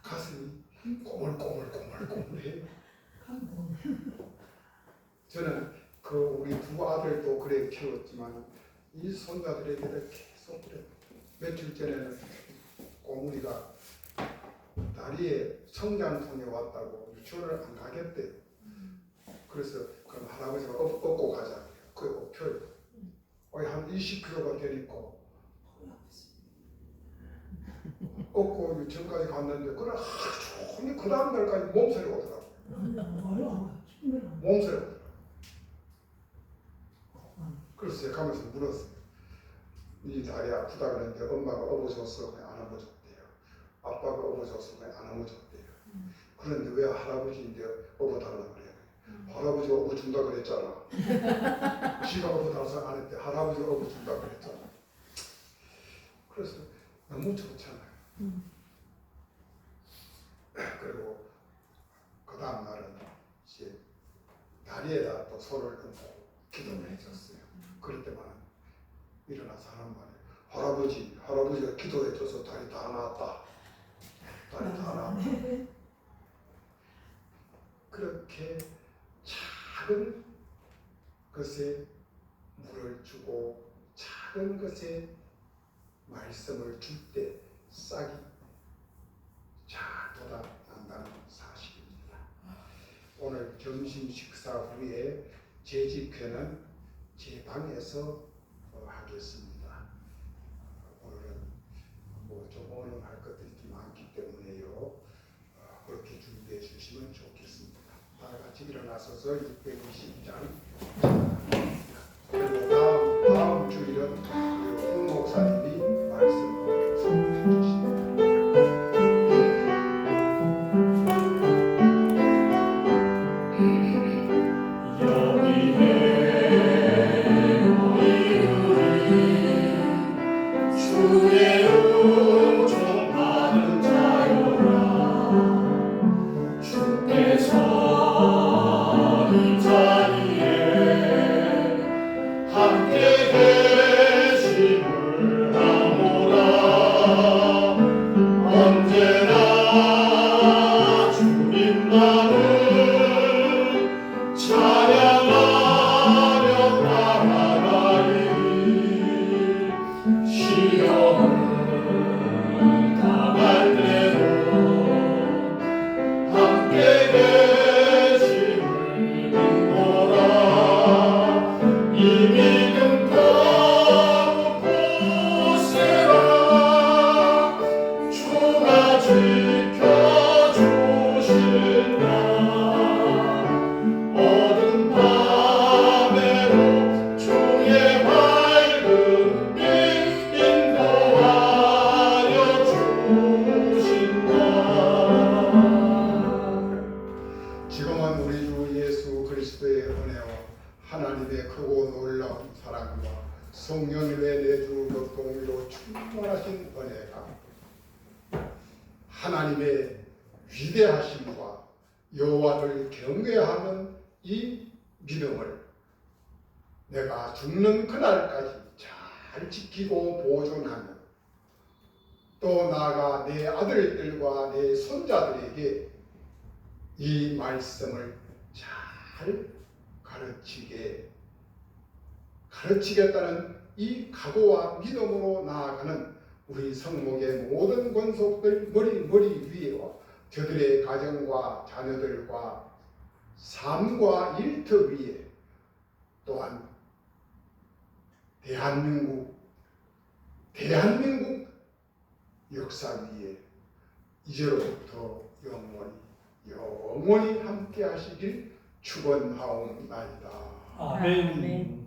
가슴이 꼬물꼬물해요. 저는 그 우리 두 아들도 그래 키웠지만 이 손자들에게 계속 그래. 며칠 전에는 꼬물이가 다리에 성장통에 왔다고 유치원을 안 가겠대. 그래서 그럼 할아버지가 업고 가자. 그게 업혀요. 거의 한 20kg가 되니까 업고 유치원까지 갔는데 그래 하루 종일 그 다음 날까지 몸살이 오더라고요. 몸살이 오더라고요. 그래서 제가 가면서 물었어요. 이 다리 아프다 그랬는데 엄마가 업어줬어. 그냥 안 업어줬대요. 아빠가 업어줬어. 그냥 안 업어줬대요. 그런데 왜 할아버지인데 업어달라고 그래요? 할아버지가 업어준다 그랬잖아. 지가 업어달라서 안 했대. 할아버지가 업어준다 그랬잖아. 그래서 너무 좋잖아요. 그리고 그 다음 날은 이제 다리에다 또 손을 얹고 기도를 해줬어요. 그럴 때만 일어나서 하는 말이에요. 할아버지가 기도해줘서 다리 다 나았다. 다리 다 나았다. 그렇게 작은 것에 물을 주고 작은 것에 말씀을 줄 때 싹이 잘 돋아난다는 사실입니다. 오늘 점심 식사 후에 제 집회는 제 방에서 하겠습니다. 오늘은 좀 언언할 것들이 많기 때문에요. 그렇게 준비해 주시면 좋겠습니다. 다 같이 일어나서서 620장 그리고 다음 성령님의 내주 격동으로 충만하신 은혜가 하나님의 위대하심과 여호와를 경외하는 이 믿음을 내가 죽는 그날까지 잘 지키고 보존하며 또 나아가 내 아들들과 내 손자들에게 이 말씀을 잘 가르치겠다는 이 각오와 믿음으로 나아가는 우리 성목의 모든 권속들 머리 위에와 저들의 가정과 자녀들과 삶과 일터 위에 또한 대한민국 역사 위에 이제로부터 영원히 함께 하시길 축원하옵나이다. 아멘.